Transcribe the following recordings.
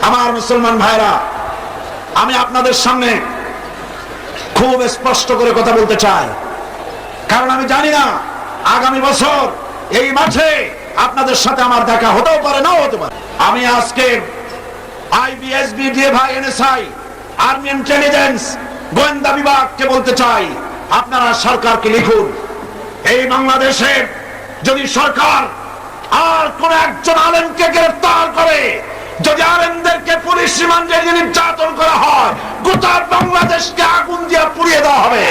আমার মুসলমান ভাইরা, আমি আপনাদের সামনে খুব স্পষ্ট করে কথা বলতে চাই, কারণ আমি জানি না আগামী বছর এই মাঠে আপনাদের সাথে আমার দেখা হতেও পারে, নাও হতে পারে। আমি আজকে আইবিএসবি, ডিএফআই, এনএসআই, আর্মি ইন্টেলিজেন্স, গোয়েন্দা বিভাগকে বলতে চাই, আপনারা সরকারকে লিখুন, এই বাংলাদেশে যদি সরকার আর কোন একজন আলেমকে গ্রেফতার করে, যদি আলেমদেরকে পুলিশ রিমান্ডে নির্যাতন করা হয়, গোটা বাংলাদেশকে আগুন দিয়ে পুড়িয়ে দেওয়া হবে।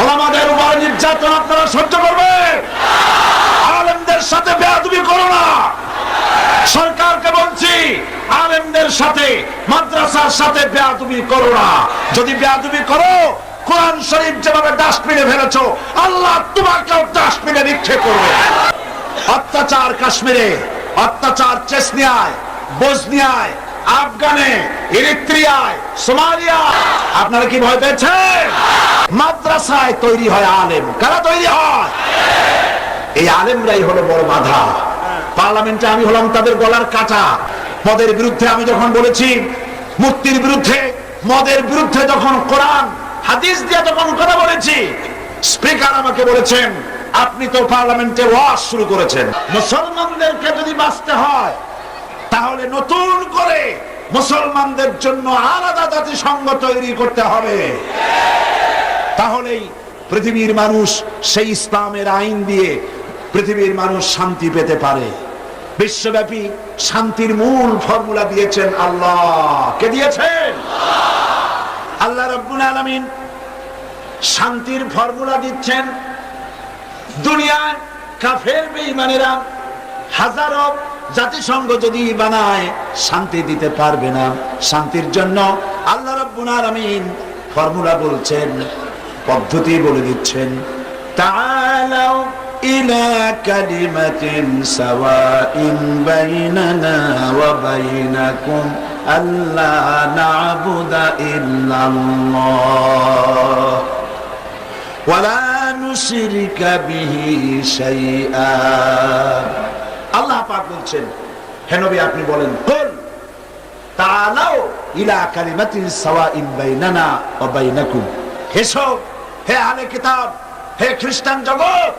ওলামাদের উপর নির্যাতন আপনারা সহ্য করবেন? আলেমদের সাথে বেয়াদবি করো না। সরকারকে বলছি, আলেমদের সাথে, মাদ্রাসার সাথে বেয়াদবি করো না। যদি বেয়াদবি করো, কোরআন শরীফ যেভাবে ডাস্টবিনে ফেলেছো, আল্লাহ তোমাকেও ডাস্টবিনে নিক্ষেপ করবে। অত্যাচার কাশ্মীরে, অত্যাচার চেচনিয়ায়, বসনিয়ায়, আফগানে, ইরিত্রিয়ায়, সোমালিয়া, আপনারা কি ভয় পেয়েছেন? মাদ্রাসায় তৈরি হয় আলেম। কারা তৈরি হয়? এই আলেমরাই হলো বড় বাধা। পার্লামেন্টে আমি হলাম তাদের গলার কাটা। মদের বিরুদ্ধে আমি যখন বলেছি, মূর্তির বিরুদ্ধে, মদের বিরুদ্ধে যখন কোরআন হাদিস দিয়ে যখন কথা বলেছি, স্পিকার আমাকে বলেছেন, আপনি তো পার্লামেন্টে ওয়াজ শুরু করেছেন। মুসলমানদেরকে যদি বাঁচতে হয়, তাহলে নতুন করে মুসলমানদের জন্য আলাদা জাতিসংঘ তৈরি করতে হবে। তাহলেই পৃথিবীর মানুষ সেই ইসলামের আইন দিয়ে পৃথিবীর মানুষ শান্তি পেতে পারে। বিশ্বব্যাপী শান্তির মূল ফর্মুলা দিয়েছেন আল্লাহ। কে দিয়েছেন? আল্লাহ রাব্বুল আলামিন শান্তির ফর্মুলা দিচ্ছেন। দুনিয়ার কাফের বেঈমানেরা হাজারো জাতিসংঘ যদি বানায়, শান্তি দিতে পারবে না। শান্তির জন্য আল্লাহ রাব্বুল আলামিন ফর্মুলা বলছেন, পদ্ধতি বলে দিচ্ছেন। তাআলাউ ইলা কালিমাতিন সাওয়াইন বাইনানা ওয়া বাইনাকুম আল্লা না'বুদা ইল্লাল্লাহ ওয়া লা নুশরিকা বিহি শাইআ। আল্লাহ পাক বলছেন, হে নবী আপনি বলেন, কুল তাআলাউ ইলা কালিমাতিন সাওয়াইন বাইনানা ওয়া বাইনাকুম। এসো হে আহলে কিতাব, হে খ্রিস্টান জগৎ,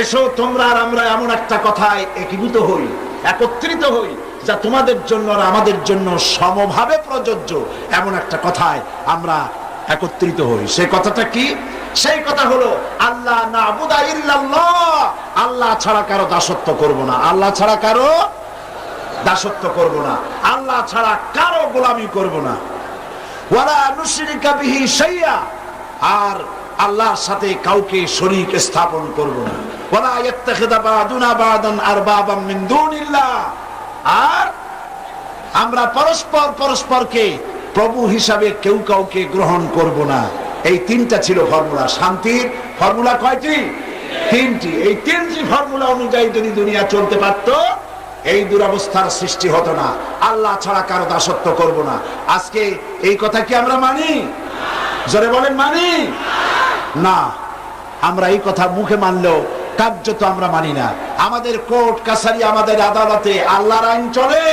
এসো তোমরা আর আমরা এমন একটা কথায় একীভূত হই, একত্রিত হই, যা তোমাদের জন্য আর আমাদের জন্য সমভাবে প্রযোজ্য। এমন একটা কথায় আমরা একত্রিত হই। সেই কথাটা কি? সেই কথা হলো আল্লাহ না'বুদা ইল্লাল্লাহ, আল্লাহ ছাড়া কারো দাসত্ব করব না। আল্লাহ ছাড়া কারো দাসত্ব করব না। আল্লাহ ছাড়া কারো গোলামি করব না। ওয়ালা নুশরিকা বিহি শাইআ, আর আল্লাহর সাথে কাউকে শরীক স্থাপন করব না। ওয়ালা ইয়াত্তাখিযা বা'দুনা বা'দান আরবাবাম মিন দুনিল্লাহ, আর আমরা পরস্পরকে প্রভু হিসাবে কেউ কাউকে গ্রহণ করব না। এই তিনটা ছিল ফর্মুলা। শান্তির ফর্মুলা কয়টি? তিনটি। এই তিনটি ফর্মুলা অনুযায়ী যদি দুনিয়া চলতে পারত, এই দুরবস্থার সৃষ্টি হতো না। আল্লাহ ছাড়া কারো দাসত্ব করব না। আজকে এই কথা কি আমরা মানি? জোরে বলেন, মানি না। আমরা এই কথা মুখে মানলেও কার্যত আমরা মানি না। আমাদের কোর্ট কাছারি, আমাদের আদালতে আল্লাহর আইন চলে।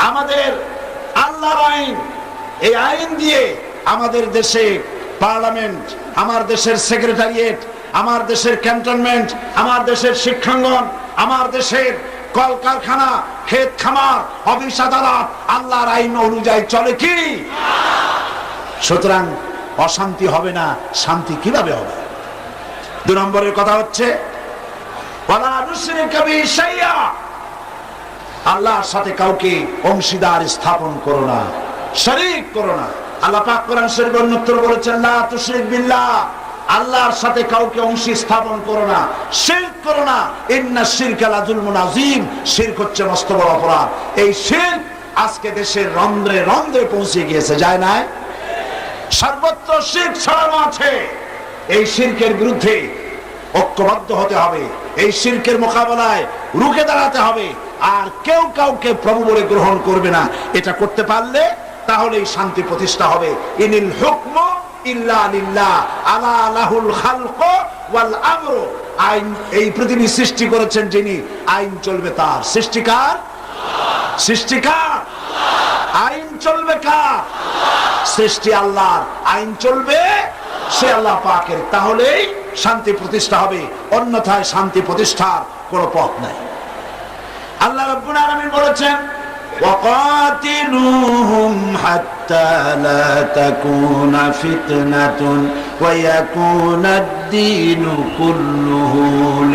আমাদের আল্লাহর আইন, এই আইন দিয়ে আমাদের দেশে পার্লামেন্ট, আমার দেশের সেক্রেটারিয়েট, আমার দেশের ক্যান্টনমেন্ট, আমার দেশের শিক্ষাঙ্গন, আমার দেশের কলকারখানা, ক্ষেত খামার, অফিস আদালত আল্লাহর আইন অনুযায়ী চলে কি? সুতরাং অশান্তি হবে না। শান্তি কিভাবে হবে? 2 নম্বরের কথা হচ্ছে ওয়ালা নুশরিকা বিহি শাইআ, আল্লাহর সাথে কাউকে অংশীদার স্থাপন করো না, শরীক করো না। আল্লাহ পাক কোরআন শরীফে অন্যত্র বলেছেন, লা তুশরিক বিল্লাহ, আল্লাহর সাথে কাউকে অংশী স্থাপন করো না, শিরক করো না। ইন্নাশ শিরকা লাযুলমুন আযীম, শিরক হচ্ছে মস্ত বড় অপরাধ। এই শিরক আজকে দেশের রন্ধ্রে রন্ধ্রে পৌঁছে গিয়েছে, যায় না? সর্বত্র শিরক ছড়ানো আছে। এই শিরকের বিরুদ্ধে ঐক্যবদ্ধ হতে হবে। এই শিরকের মোকাবেলায় রুখে দাঁড়াতে হবে। আর কেউ কাউকে প্রভু বলে গ্রহণ করবে না। এটা করতে পারলে তাহলেই শান্তি প্রতিষ্ঠা হবে। ইনিল হুকমু ইল্লা লিল্লাহ, আলা লাহুল খালকু ওয়াল আমরু, আইন এই পৃথিবী সৃষ্টি করেছেন যিনি, আইন চলবে তার। সৃষ্টিকার, সৃষ্টিকার, আইন চলবে কার? সৃষ্টি আল্লাহর, আইন চলবে সে আল্লাহ পাকের। তাহলেই শান্তি প্রতিষ্ঠা হবে, অন্যথায় শান্তি প্রতিষ্ঠার কোনো পথ নাই। আল্লাহ রাব্বুল আলামিন বলেছেন وقاتلوهم حتى لا تكون فتنة ويكون الدين كله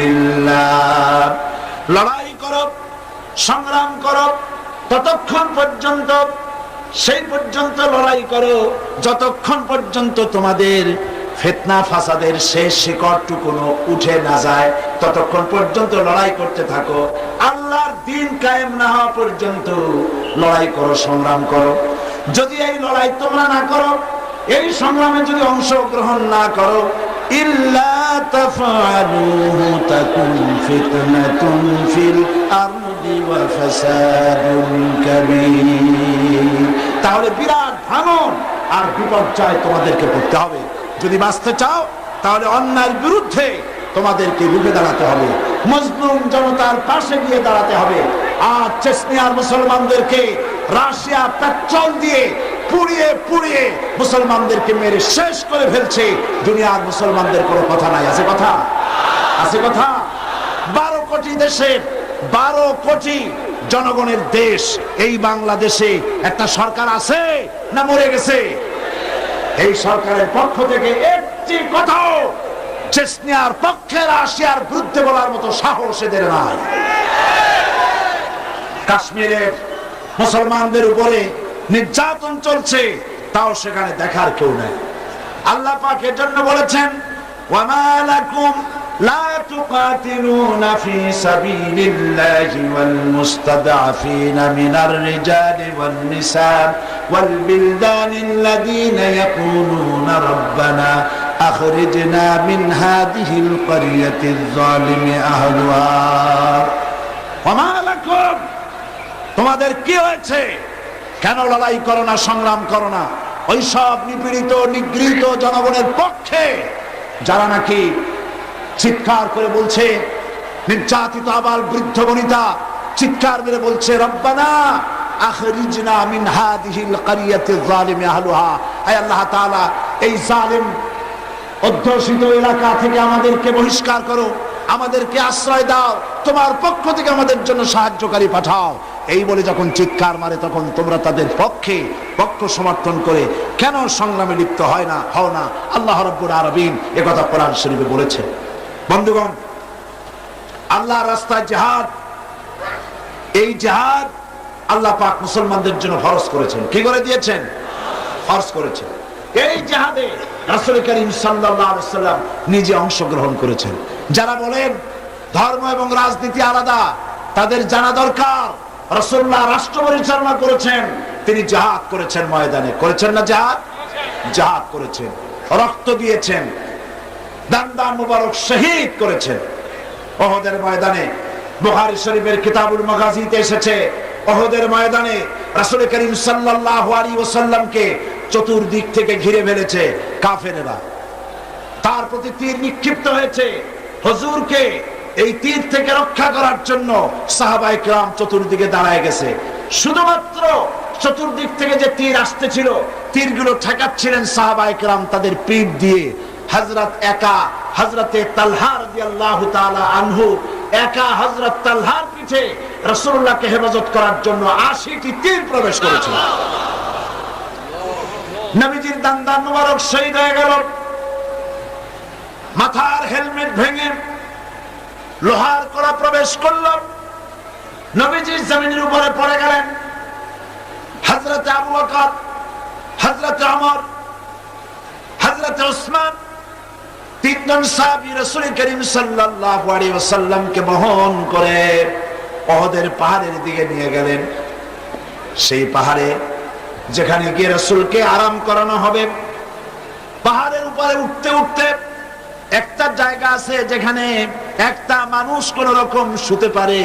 لله। লড়াই করো, সংগ্রাম করো ততক্ষণ পর্যন্ত, সেই পর্যন্ত লড়াই করো যতক্ষণ পর্যন্ত তোমাদের ফিতনা ফাসাদের শেষ শিকড়টুকু উঠে না যায়, ততক্ষণ পর্যন্ত লড়াই করতে থাকো। আল্লাহর দ্বীন কায়েম না হওয়া পর্যন্ত লড়াই করো, সংগ্রাম করো। যদি এই লড়াই তোমরা না করো, এই সংগ্রামে যদি অংশগ্রহণ না করো, ইল্লা তাফআলুহু তাকুন ফিতনাতুন ফিল আরদি ওয়া ফাসাদুন কাবীর, তাহলে বিরাট ভাঙন আর বিপর্যয় তোমাদেরকে পড়তে হবে। যদি বাঁচতে চাও তাহলে অন্যায়ের বিরুদ্ধে তোমাদেরকে রুখে দাঁড়াতে হবে, মজলুম জনতার পাশে গিয়ে দাঁড়াতে হবে। আর চেচনিয়ার মুসলমানদেরকে রাশিয়া পেট্রোল দিয়ে পুড়িয়ে পুড়িয়ে মুসলমানদেরকে মেরে শেষ করে ফেলছে, দুনিয়ার মুসলমানদের কোনো কথা নাই। আছে কথা? আছে কথা? 12 কোটি দেশের 12 কোটি জনগণের দেশ এই বাংলাদেশে একটা সরকার আছে না মরে গেছে? এই সরকারের পক্ষ থেকে একটি কথাও চেচনিয়ার পক্ষে রাশিয়ার বিরুদ্ধে বলার মতো সাহস এদের নাই। কাশ্মীরের মুসলমানদের উপরে নির্যাতন চলছে, তাও সেখানে দেখার কেউ নেই। আল্লাহ পাক এর জন্য বলেছেন ওয়ামা লাকুম লা তুকাতিলুনা ফি সাবিলিল্লাহি ওয়াল মুস্তাদআফিনা মিনার রিজালি ওয়ান নিসা ওয়াল বিলদানিল্লাযীনা ইয়াকুলুনা রাব্বানা আখরিজনা মিন হাযিহিল ক্বরিয়াতিয যালিমি আহলুহা। ওয়ামা লাকুম, তোমাদের কি হয়েছে? কেন লড়াই করো না, সংগ্রাম করো না ওই সব নিপীড়িত নিগৃহীত জনগণের পক্ষে যারা নাকি চিৎকার করে বলছে, নির্যাতিত আবাল বৃদ্ধ বনিতা চিৎকার মেরে বলছে রব্বানা আখরিজনা মিন হাযিহিল ক্বরিয়াতিয যালিমি আহলুহা, আয় আল্লাহ তাআলা এই জালিম অধ্যুষিত এলাকা থেকে আমাদেরকে বহিষ্কার করো, আমাদেরকে আশ্রয় দাও, তোমার পক্ষ থেকে আমাদের জন্য সাহায্যকারী পাঠাও। এই বলে যখন চিৎকার মারে তখন তোমরা তাদের পক্ষে পক্ষ সমর্থন করে কেন সংগ্রামে লিপ্ত হয় না, হও না? আল্লাহ রাব্বুল আলামিন একথা কোরআন শরীফে বলেছেন। বন্ধুগণ, আল্লাহর রাস্তায় জিহাদ, এই জিহাদ আল্লাহ পাক মুসলমানদের জন্য ফরজ করেছেন। কি করে দিয়েছেন? ফরজ করেছেন। এই জিহাদে রাসূল করিম সাল্লাল্লাহু আলাইহি ওয়াসাল্লাম নিজে অংশগ্রহণ করেছেন। যারা বলেন ধর্ম এবং রাজনীতি আলাদা, তাদের জানা দরকার রাসূলুল্লাহ রাষ্ট্র পরিচালনা করেছেন, তিনি জিহাদ করেছেন ময়দানে। করেছেন না জিহাদ? জিহাদ করেছেন, রক্ত দিয়েছেন, দান মুবারক শহীদ করেছেন উহুদের ময়দানে। বুখারী শরীফের কিতাবুল মাগাজিতে এসেছে, উহুদের ময়দানে রাসূল করিম সাল্লাল্লাহু আলাইহি ওয়াসাল্লামকে চতুর্দিক থেকে ঘিরে ফেলেছে কাফেরেরা, তার প্রতি তীর নিক্ষিপ্ত হয়েছে। হুজুরকে এই তীর থেকে রক্ষা করার জন্য সাহাবায়ে কেরাম চতুর্দিকে দাঁড়ায় গেছে। শুধুমাত্র চতুর্দিক থেকে যে তীর আসতেছিল, তীরগুলো ঠেকাচ্ছিলেন সাহাবায়ে কেরাম তাদের পিঠ দিয়ে। হযরতে তালহা রাদিয়াল্লাহু তাআলা আনহু একা হযরত তালহার পিঠে রাসূলুল্লাহকে হেফাজত করার জন্য 80টি তীর প্রবেশ করেছিল। নবীজির দান মুবারক শহীদ হয়ে গেল, মাথার হেলমেট ভেঙে লোহার কড়া প্রবেশ করল, নবীজি জমিনের উপরে পড়ে গেলেন। হযরত আবু বকর, হযরত ওমর, হযরত ওসমান, তিনজন সাহাবী রাসূল করিম সাল্লাল্লাহু আলাইহি ওয়াসাল্লামকে বহন করে উহুদের পাহাড়ের দিকে নিয়ে গেলেন। সেই পাহাড়ে যেখানে গিয়ে রাসূলকে আরাম করানো হবে, পাহাড়ের উপরে উঠতে উঠতে একটা জায়গা আছে যেখানে একটা মানুষ কোন রকম শুতে পারে,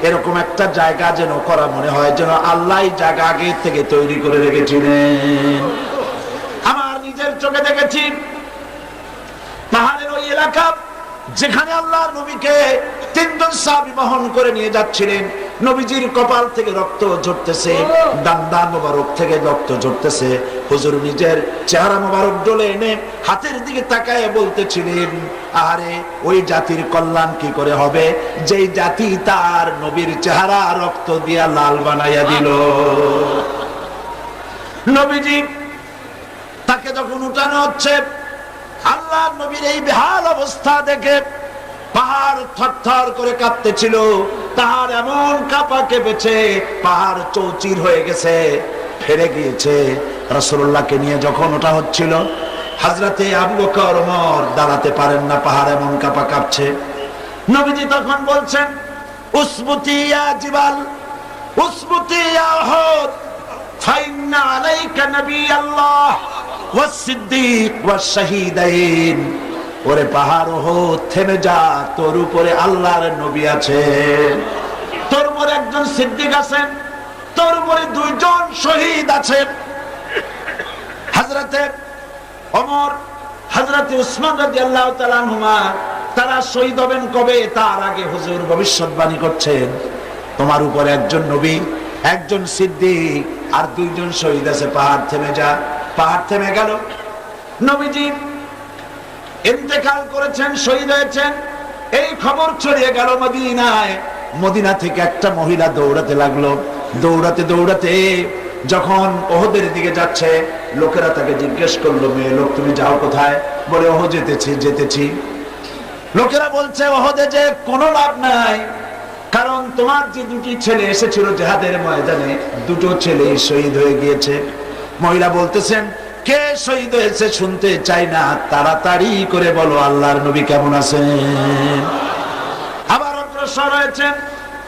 এরকম একটা জায়গা যেন করা মনে হয় যেন আল্লাহ জায়গা আগে থেকে তৈরি করে রেখেছিলেন। আমার নিজের চোখে দেখেছি পাহাড়ের ওই এলাকা যেখানে আল্লাহর নবীকে তিনজন সাহাবী বহন করে নিয়ে যাচ্ছিলেন, নবীজির কপাল থেকে রক্ত ঝরতেছে, ডান্ডা মোবারক থেকে রক্ত ঝরতেছে। হুজুর নিজের চেহারা মোবারক ডলে এনে হাতের দিকে তাকায় বলতেছিলেন, আরে ওই জাতির কল্যাণ কি করে হবে যেই জাতি তার নবীর চেহারা রক্ত দিয়া লাল বানাইয়া দিল। নবীজি তাকে যখন উঠানো হচ্ছে, আল্লাহ নবীর এই বেহাল অবস্থা দেখে পাহাড় থরথর করে কাঁপতেছিল। পাহাড় এমন কাঁপা কেঁপেছে, পাহাড় চৌচির হয়ে গেছে, ফেরে গিয়েছে। রাসূলুল্লাহকে নিয়ে যখন ওটা হচ্ছিল, হযরতে আবু বকর ওমর দাঁড়াতে পারেন না, পাহাড় এমন কাঁপা কাঁপছে। নবীজি তখন বলছেন, উসবুতি ইয়া জিবাল, উসবুতি ইয়া উহুদ, ফাইন্না আলাইকা নাবিয়াল্লাহ ওয়াস সিদ্দীক ওয়াস শাহীদাইন। ওরে পাহাড় উহুদ থেমে যা, তোর উপরে আল্লাহর নবী আছেন, তোর উপরে একজন সিদ্দিক আছেন, তোর উপরে দুইজন শহীদ আছেন। হযরতে ওমর, হযরতে উসমান রাদিয়াল্লাহু তাআলা আনহুমা তারা শহীদ হবেন কবে তার আগে হুজুর ভবিষ্যৎবাণী করছেন, তোমার উপরে একজন নবী, একজন সিদ্দিক আর দুইজন শহীদ আছে, পাহাড় থেমে যা। পাহাড় থেমে গেল। নবীজি ইন্তেকাল করেছেন, শহীদ হয়েছেন, এই খবর ছড়িয়ে গেল মদিনায়। মদিনা থেকে একটা মহিলা দৌড়াতে লাগলো। দৌড়াতে দৌড়াতে যখন ওহদের দিকে যাচ্ছে, লোকেরা তাকে জিজ্ঞেস করলো, মেয়ে লোক তুমি যাও কোথায়? বলে ওহদ যেতেছি। লোকেরা বলছে ওহদে যে কোনো লাভ নাই, কারণ তোমার যে দুটি ছেলে এসেছিল জিহাদের ময়দানে, দুটো ছেলে শহীদ হয়ে গিয়েছে। মহিলা বলতেছেন, কে শহীদ হয়েছে শুনতে চাই না, তাড়াতাড়ি করে বলো আল্লাহর নবী কেমন আছেন। আবার অগ্রসর হয়েছেন।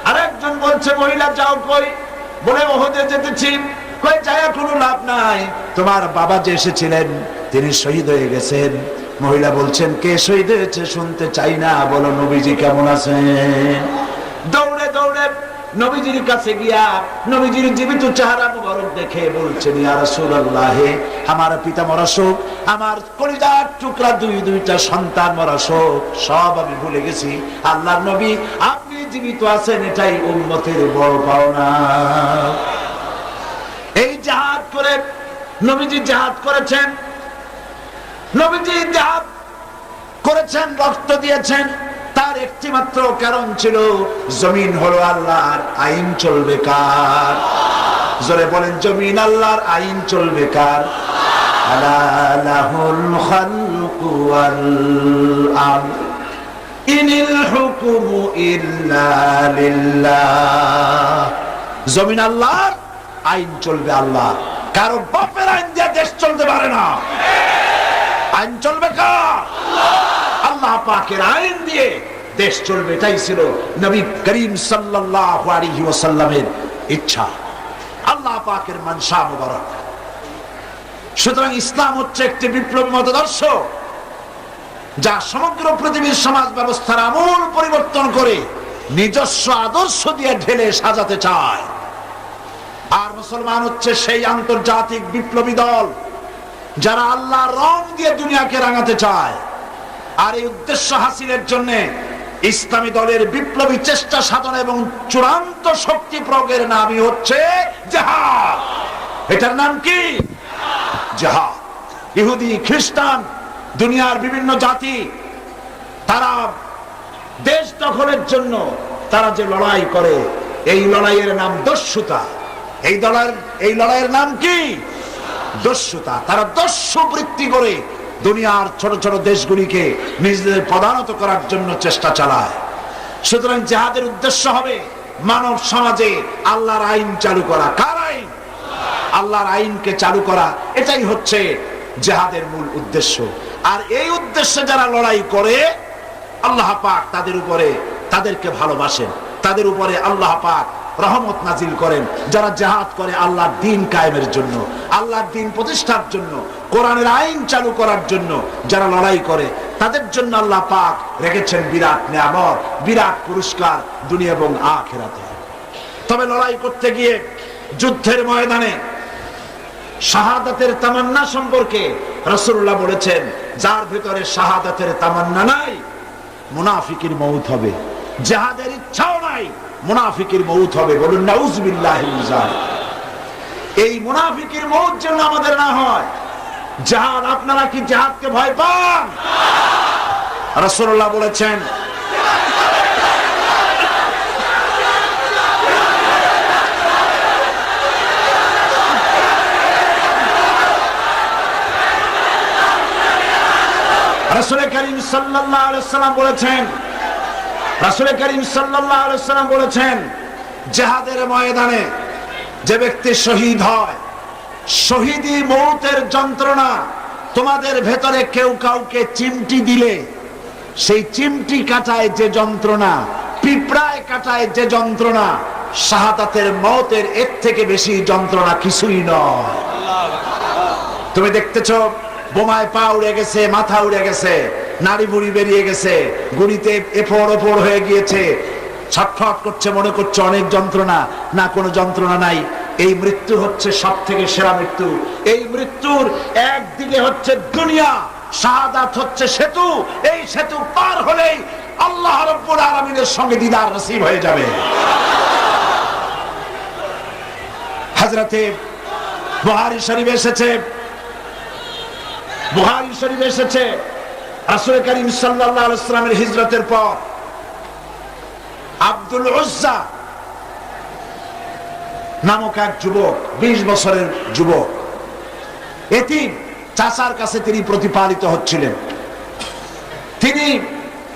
আরেকজন বলছে, মহিলা যাও কই? বলে ওহদে যেতেছি। কই যায় কোনো লাভ নাই, তোমার বাবা যে এসেছিলেন তিনি শহীদ হয়ে গেছেন। মহিলা বলছেন, কে শহীদ হয়েছে শুনতে চাই না, বলো নবীজি কেমন আছেন। দৌড়ে দৌড়ে নবীজির কাছে গিয়া নবীজির জীবিত চেহারা মুবারক দেখে বলছেন, ইয়া রাসূলুল্লাহ, আমার পিতা মরা শোক, আমার কলিজার টুকরা দুইটা সন্তান মরা শোক সব আমি ভুলে গেছি। আল্লাহর নবী আপনি জীবিত আছেন, এটাই উম্মতের বড় পাওনা। এই জিহাদ করে নবীজি জিহাদ করেছেন, নবীজি জিহাদ করেছেন, রক্ত দিয়েছেন। তার একটি মাত্র কারণ ছিল, জমিন হলো আল্লাহর, আইন চলবে কার? জোরে বলেন, জমিন আল্লাহর, আইন চলবে কার? আলা লাহুল খালকু ওয়াল আমর ইনিল হুকমু ইল্লা লিল্লাহ। জমিন আল্লাহর, আইন চলবে আল্লাহ। কারো বাপের আইন দিয়ে দেশ চলতে পারে না। আইন চলবে কার? আল্লাহ পাকের আইন দিয়ে দেশ চলবে। এটাই ছিল নবী করিম সাল্লাল্লাহু আলাইহি ওয়াসাল্লামের ইচ্ছা, আল্লাহ পাকের মানসা মুবারক। সুতরাং ইসলাম হচ্ছে একটি বিপ্লবী মতাদর্শ, যা সমগ্র পৃথিবীর সমাজ ব্যবস্থার আমূল পরিবর্তন করে নিজস্ব আদর্শ দিয়ে ঢেলে সাজাতে চায়। আর মুসলমান হচ্ছে সেই আন্তর্জাতিক বিপ্লবী দল যারা আল্লাহর রং দিয়ে দুনিয়াকে রাঙাতে চায়। আর এই উদ্দেশ্য হাসিলের জন্য ইসলামী দলের বিপ্লবী চেষ্টা সাধন এবং চূড়ান্ত শক্তি প্রয়োগের নামই হচ্ছে জিহাদ। এটার নাম কি? জিহাদ। ইহুদি, খ্রিস্টান, দুনিয়ার বিভিন্ন জাতি, তারা দেশ দখলের জন্য তারা যে লড়াই করে, এই লড়াইয়ের নাম দস্যুতা। এই লড়াইয়ের নাম কি? দস্যুতা। তারা দস্যু বৃত্তি করে দুনিয়ার ছোট ছোট দেশগুলিকে নিজেদের প্রধানত করার জন্য চেষ্টা চালায়। সুতরাং জিহাদের উদ্দেশ্য হবে মানব সমাজে আল্লাহর আইন চালু করা। কার আইন? আল্লাহর আইনকে চালু করা। এটাই হচ্ছে জিহাদের মূল উদ্দেশ্য। আর এই উদ্দেশ্যে যারা লড়াই করে, আল্লাহ পাক তাদের উপরে, তাদেরকে ভালোবাসেন, তাদের উপরে আল্লাহ পাক রহমত নাজিল করেন। যারা জিহাদ করে আল্লাহর দ্বীন কায়েমের জন্য, আল্লাহর দ্বীন প্রতিষ্ঠার জন্য, কোরআনের আইন চালু করার জন্য যারা লড়াই করে, তাদের জন্য আল্লাহ পাক রেখেছেন বিরাট নিয়ামত, বিরাট পুরস্কার দুনিয়া এবং আখিরাতে। তবে লড়াই করতে গিয়ে যুদ্ধের ময়দানে শাহাদাতের তামান্না সম্পর্কে রাসূলুল্লাহ বলেছেন, যার ভিতরে শাহাদাতের তামান্না নাই, মুনাফিকের মউত হবে। জিহাদের ইচ্ছাও নাই, মুনাফিকের মউত হবে। বলুন নাউযুবিল্লাহি মিন যালিক। এই মুনাফিকের মউত যেন আমাদের না হয়। জিহাদ, আপনারা কি জিহাদকে ভয় পান? রাসূলুল্লাহ বলেছেন, রাসূল করিম সাল্লাল্লাহু আলাইহি ওয়াসাল্লাম বলেছেন, রাসূল করিম সাল্লাল্লাহু আলাইহি ওয়াসাল্লাম বলেছেন, জিহাদের ময়দানে যে ব্যক্তি শহীদ হয়, শহীদি মউতের যন্ত্রণা তোমাদের ভেতরে কেউ কাউকে চিমটি দিলে সেই চিমটি কাটায় যে যন্ত্রণা, পিঁপড়ায় কাটায় যে যন্ত্রণা, শাহাদাতের মওতের এর থেকে বেশি যন্ত্রণা কিছুই নয়। তুমি দেখতেছো বোমায় পা উড়ে গেছে, মাথা উড়ে গেছে, নাড়ি বুড়ি বেরিয়ে গেছে, গুড়িতে এফোড় ওপড় হয়ে গিয়েছে, ছটফট করছে, মনে করছে অনেক যন্ত্রণা। না, কোনো যন্ত্রণা নাই। এই মৃত্যু হচ্ছে সব থেকে সেরা মৃত্যু। এই মৃত্যুর একদিকে হচ্ছে দুনিয়া, শাহাদাত হচ্ছে সেতু। এই সেতু পার হলেই আল্লাহ রাব্বুল আলামিনের সঙ্গে দিদার নসিব হয়ে যাবে। হযরতে বুখারী শরীফে এসেছে, বুখারী শরীফে এসেছে, রাসূল করিম সাল্লাল্লাহু আলাইহি ওয়াসাল্লামের হিজরতের পর আব্দুল উজ্জা নামক এক যুবক, 20 বছরের যুবক, এতিম, চাচার কাছে তিনি প্রতিপালিত হচ্ছিলেন। তিনি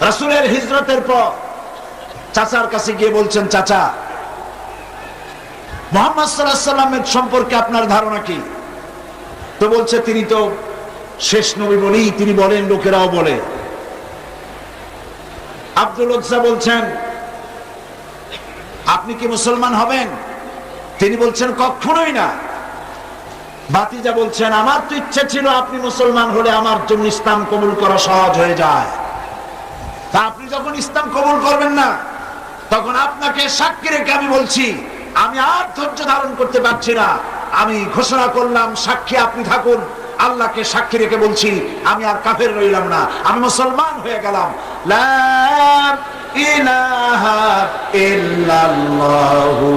রাসূলের হিজরতের পর চাচার কাছে গিয়ে বলছেন, চাচা, মুহাম্মদ সাল্লাল্লাহু আলাইহি ওয়াসাল্লামের সম্পর্কে আপনার ধারণা কি? তো বলছে, তিনি তো শেষ নবী বলি তিনি বলেন, লোকেরাও বলে। আব্দুল উজ্জা বলছেন, আপনি কি মুসলমান হবেন? তিনি বলছেন, কখনোই না। ভাতিজা বলছেন, আমার তো ইচ্ছে ছিল আপনি মুসলমান হলে আমার জন্য ইসলাম কবুল করা সহজ হয়ে যায়। তা আপনি যখন ইসলাম কবুল করবেন না, তখন আপনাকে সাক্ষী রেখে আমি বলছি, আমি আর ধৈর্য ধারণ করতে পারছি না। আমি ঘোষণা করলাম, সাক্ষী আপনি থাকুন। আল্লাহকে সাক্ষী রেখে বলছি, আমি আর কাফের রইলাম না, আমি মুসলমান হয়ে গেলাম। লা ইলাহা ইল্লাল্লাহু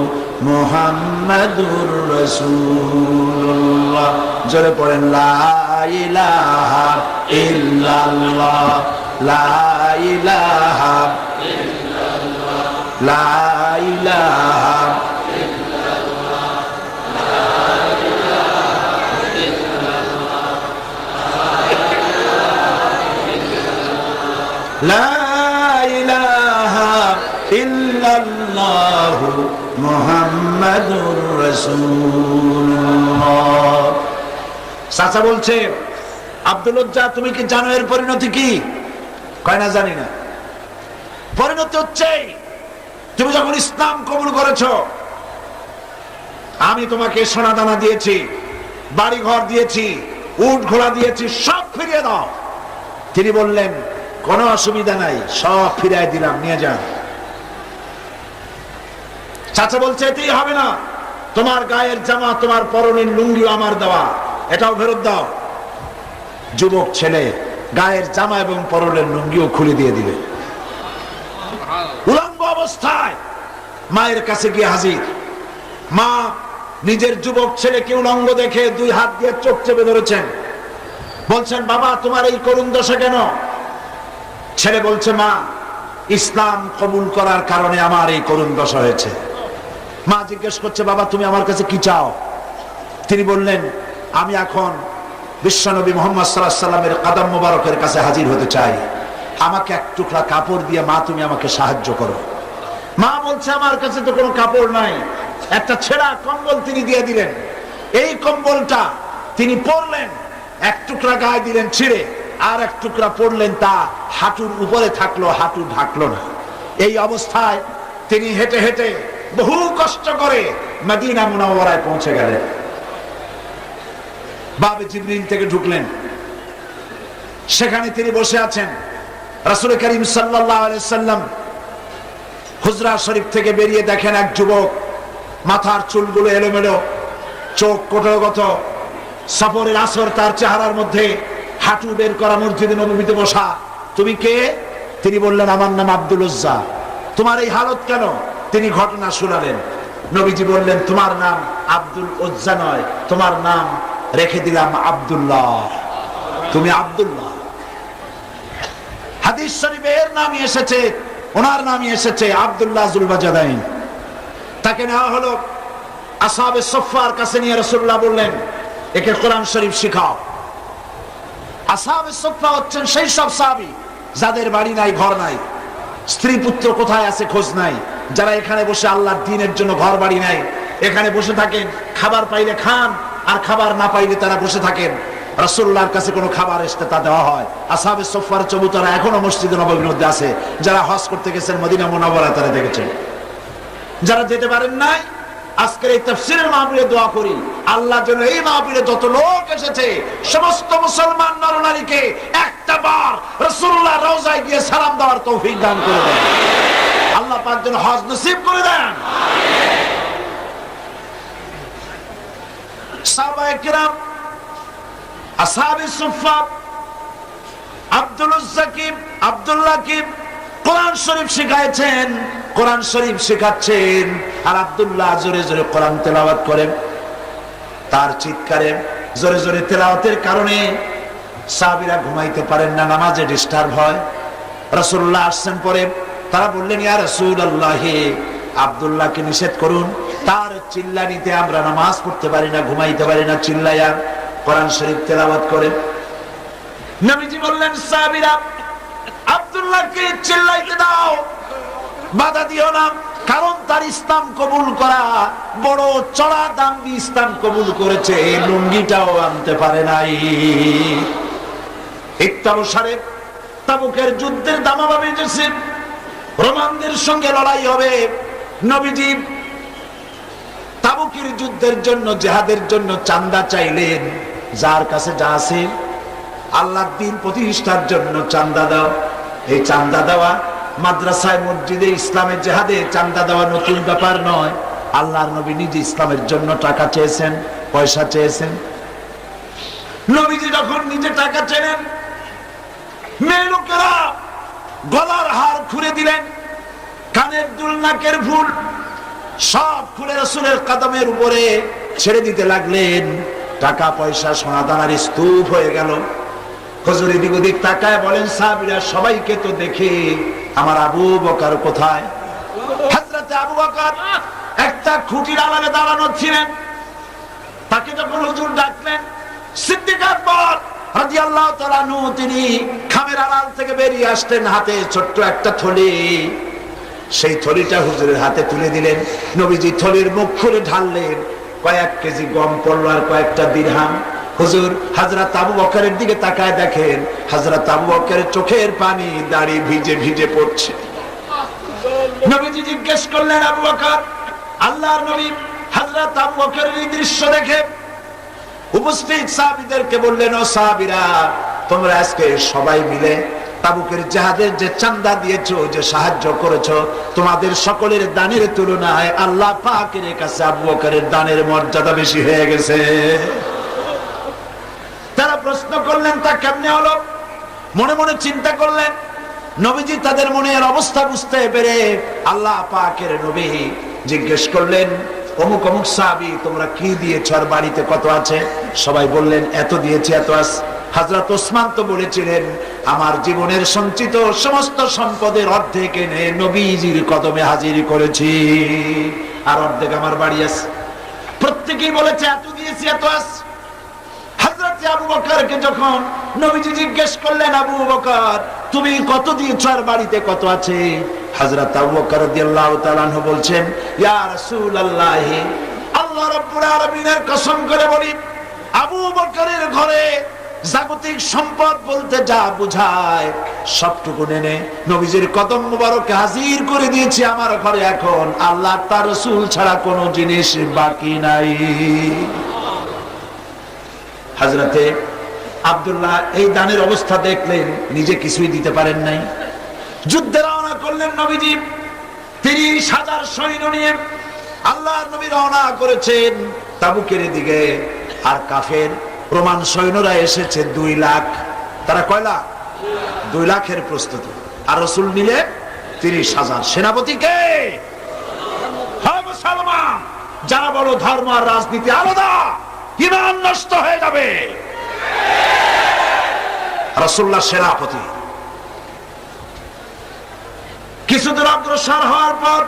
মুহাম্মাদুর রাসূলুল্লাহ। জোরে পড়েন, লা ইলাহা ইল্লাল্লাহ, লা ইলাহা ইল্লাল্লাহ, লা ইলাহা লা ইলাহা ইল্লাল্লাহু মুহাম্মাদুর রাসূলুল্লাহ। চাচা বলছে, আব্দুল উজ্জা, তুমি কি জানো এর পরিণতি কি? কয় না, জানি না। পরিণতি হচ্ছে, তুমি যখন ইসলাম কবুল করেছো, আমি তোমাকে সোনা দানা দিয়েছি, বাড়ি ঘর দিয়েছি, উট ঘোড়া দিয়েছি, সব ফিরিয়ে দাও। তিনি বললেন, কোনো অসুবিধা নাই, সব ফিরিয়ে দিলাম, নিয়ে যান। চাচা বলছে, এতেই হবে না, তোমার গায়ের জামা, তোমার পরনের লুঙ্গি আমার দেওয়া, এটাও ফেরত দাও। যুবক ছেলে গায়ের জামা এবং পরনের লুঙ্গিও খুলে দিয়ে দিবে। উলঙ্গ অবস্থায় মায়ের কাছে গিয়ে হাজির। মা নিজের যুবক ছেলেকে উলঙ্গ দেখে 2 হাত দিয়ে চোখ চেপে ধরেছেন। বলছেন, বাবা, তোমার এই করুণ দশা কেন? ছেলে বলছে, মা, ইসলাম কবুল করার কারণে আমার এই করুণ দশা হয়েছে। মা জিজ্ঞেস করছে, বাবা, তুমি আমার কাছে কি চাও? তিনি বললেন, আমি এখন বিশ্বনবী মুহাম্মদ সাল্লাল্লাহু আলাইহি ওয়াসাল্লামের কদম মোবারকের কাছে হাজির হতে চাই। আমাকে এক টুকরা কাপড় দিয়ে, মা, তুমি আমাকে সাহায্য করো। মা বলছে, আমার কাছে তো কোনো কাপড় নাই। একটা ছেঁড়া কম্বল তিনি দিয়ে দিলেন। এই কম্বলটা তিনি পরলেন, এক টুকরা গায়ে দিলেন ছিঁড়ে, আর এক টুকরা পড়লেন, তা হাঁটুর উপরে থাকলো, হাঁটু ঢাকলো না। এই অবস্থায় তিনি হেঁটে হেঁটে বহু কষ্ট করে মদিনা মুনাওয়ারায় পৌঁছে গেলেন। বাবে জিবরিল থেকে ঢুকলেন, সেখানে তিনি বসে আছেন। রাসূল করিম সাল্লাল্লাহু আলাইহি ওয়াসাল্লাম হুজরা শরীফ থেকে বেরিয়ে দেখেন এক যুবক, মাথার চুলগুলো এলোমেলো, চোখ কোটরগত, সফরের আসর তার চেহারার মধ্যে, হাঁটু বের করা, মসজিদে নববীতে বসা। তুমি কে? তিনি বললেন, আমার নাম আব্দুল উজ্জা। তোমার এই হালত কেন? তিনি ঘটনা শোনালেন। নবীজি বললেন, তোমার নাম আব্দুল উজ্জা নয়, তোমার নাম রেখে দিলাম আব্দুল্লাহ, তুমি আব্দুল্লাহ। হাদিস শরীফে এর নামই এসেছে, ওনার নামই এসেছে আব্দুল্লাহ যুলবাজাদাইন। তাকে নেওয়া হলো আসহাবে সুফফার কাছে, নিয়ে রাসূলুল্লাহ বললেন, একে কোরআন শরীফ শিখাও। আসহাবে সুফফা হচ্ছেন সেই সব সাহাবী যাদের বাড়ি নাই, ঘর নাই, স্ত্রী পুত্র কোথায় আছে খোঁজ নাই, যারা এখানে বসে আল্লাহর দ্বীনের জন্য ঘর বাড়ি নাই, এখানে বসে থাকেন, খাবার পাইলে খান আর খাবার না পাইলে তারা বসে থাকেন। রাসূলুল্লাহর কাছে কোনো খাবার এসে তা দেওয়া হয়। আসহাবে সুফফার চবুতরা এখনো মসজিদে নববীর মধ্যে আছে। যারা হজ করতে গেছেন মদিনা মুনাওয়ারা তারা দেখেছেন। যারা যেতে পারেন নাই, আজকের এই তাফসীরের মাহফিলে দোয়া করি, আল্লাহ যেন এই মাহফিলে যত লোক এসেছে সমস্ত মুসলমান নরনারীকে একটা বার রাসূলুল্লাহর রওজায় গিয়ে সালাম দেওয়ার তৌফিক দান করে দেন। আল্লাহ পাক যেন হজ নসিব করে দেন। সাহাবায়ে কিরাম, আসহাবে সুফফা, আব্দুল উজ্জা কি, আব্দুল্লাহ কি কোরআন শরীফ শিখাইছেন, কোরআন শরীফ শেখাচ্ছেন, আর আব্দুল্লাহ জোরে জোরে কোরআন তেলাওয়াত করেন। তার চিৎকারে, জোরে জোরে তেলাওয়াতের কারণে সাহাবীরা ঘুমাইতে পারেন না, নামাজে ডিস্টার্ব হয়। রাসূলুল্লাহ আসছেন পরে, তারা বললেন, ইয়া রাসূলুল্লাহ, আব্দুল্লাহকে নিষেধ করুন, তার চিল্লানিতে আমরা নামাজ পড়তে পারি না, ঘুমাইতে পারি না, চিল্লায়া কোরআন শরীফ তেলাওয়াত করে। নবীজি বললেন, সাহাবীরা, আব্দুল্লাহকে চিল্লাইতে দাও, বাধা দিও না, কারণ তার ইসলাম কবুল করা বড় চড়া দাম দিয়ে ইসলাম কবুল করেছে, লুঙ্গিটাও আনতে পারে নাই। ইত্তাবসারে তাবুকের যুদ্ধের দামামা বেজেছে, রোমানদের সঙ্গে লড়াই হবে। নবীজি তাবুকের যুদ্ধের জন্য, জিহাদের জন্য চাঁদা চাইলেন, যার কাছে যা আছে আল্লাহর দ্বীন প্রতিষ্ঠার জন্য চাঁদা দাও। এই চাঁদা দেওয়া মাদ্রাসায়, মসজিদে, ইসলামে, জিহাদে চাঁদা দেওয়া নতুন ব্যাপার নয়। আল্লাহর নবী নিজে ইসলামের জন্য টাকা চেয়েছেন, পয়সা চেয়েছেন। নবীজি যখন নিজে টাকা চেলেন, মেয়ে লোকেরা গলার হার খুলে দিলেন, কানের দুল, নাকের ফুল সব খুলে রাসূলের কদমের উপরে ছেড়ে দিতে লাগলেন। টাকা পয়সা সোনা দানার স্তূপ হয়ে গেল। হুজুর এদিক ওদিক তাকায় বলেন, সাহাবীরা সবাইকে তো দেখে আমার আবু বকর কোথায়? হযরতে আবু বকর একটা খুঁটির আড়ালে দাঁড়ানো ছিলেন। তাকে যখন হুজুর ডাকলেন, সিদ্দিক আকবর রাদিয়াল্লাহু তাআলা আনহু তিনি খামের আড়াল থেকে বেরিয়ে আসলেন, হাতে ছোট্ট একটা থলি। সেই থলিটা হুজুরের হাতে তুলে দিলেন। নবীজি থলির মুখ খুলে ঢাললেন, কয়েক কেজি গম পড়লো আর কয়েকটা দিরহাম। হুজুর হযরত আবু বকরের দিকে তাকায় দেখেন, হযরত আবু বকরের চোখের পানি দাড়ি ভিজে ভিজে পড়ছে। নবীজি জিজ্ঞেস করলেন, আবু বকর, আল্লাহর নবী হযরত আবু বকরের এই দৃশ্য দেখে উপস্থিত সাহাবীদেরকে বললেন, ও সাহাবীরা, তোমরা আজকে সবাই মিলে তাবুকের জিহাদের যে চাঁদা দিয়েছো, যে সাহায্য করেছো, তোমাদের সকলের দানের তুলনায় আল্লাহ পাকের কাছে আবু বকরের দানের মর্যাদা বেশি হয়ে গেছে। তারা প্রশ্ন করলেন, তা কেমনে হলো? মনে মনে চিন্তা করলেন। নবীজি তাদের মনের অবস্থা বুঝতে পেরে আল্লাহ পাকের নবী জিজ্ঞেস করলেন, অমুক অমুক সাহাবী, তোমরা কি দিয়েছো আর বাড়িতে কত আছে? সবাই বললেন, এত দিয়েছি, এত আছে। হযরত ওসমান তো বলেছিলেন, আমার জীবনের সঞ্চিত সমস্ত সম্পদের অর্ধেক এনে নবীজির কদমে হাজির করেছি, আর অর্ধেক আমার বাড়ি আছে। প্রত্যেকেই বলেছে, এত দিয়েছি, এত আছে। হযরত আবু বকরকে যখন নবীজি জিজ্ঞেস করলেন, আবু বকর, তুমি কত দিয়েছো আর বাড়িতে কত আছে? হযরত আবু বকর রাদিয়াল্লাহু তাআলা আনহু বলছেন, ইয়া রাসূলুল্লাহ, আল্লাহ রাব্বুল আলামিনের কসম করে বলি, আবু বকরের ঘরে জাগতিক সম্পদ বলতে যা বোঝায় সবটুকু এনে নবীজির কদম মুবারকে হাজির করে দিয়েছি আমার ঘরে। এখন আল্লাহ তার রাসূল ছাড়া কোনো জিনিস বাকি নাই। হযরতে আব্দুল্লাহ এই দানের অবস্থা দেখলেন, নিজে কিছুই দিতে পারেন নাই। যুদ্ধে রওনা করলেন নবীজি, ৩০,০০০ সৈন্য নিয়ে আল্লাহর নবী রওনা করেছেন তাবুকের দিকে। আর কাফের রোমান সৈন্যরা এসেছে ২ লাখ। তারা কয় লাখ? ২ লাখের প্রস্তুতি। আর রাসূল নিলেন 30,000। সেনাপতি কে? হ্যাঁ মুসলমান, যারা বড় ধর্ম আর রাজনীতি আলাদা, ঈমান নষ্ট হয়ে যাবে। রাসূলুল্লাহ সেনাপতি। কিছুদূর অগ্রসর হওয়ার পর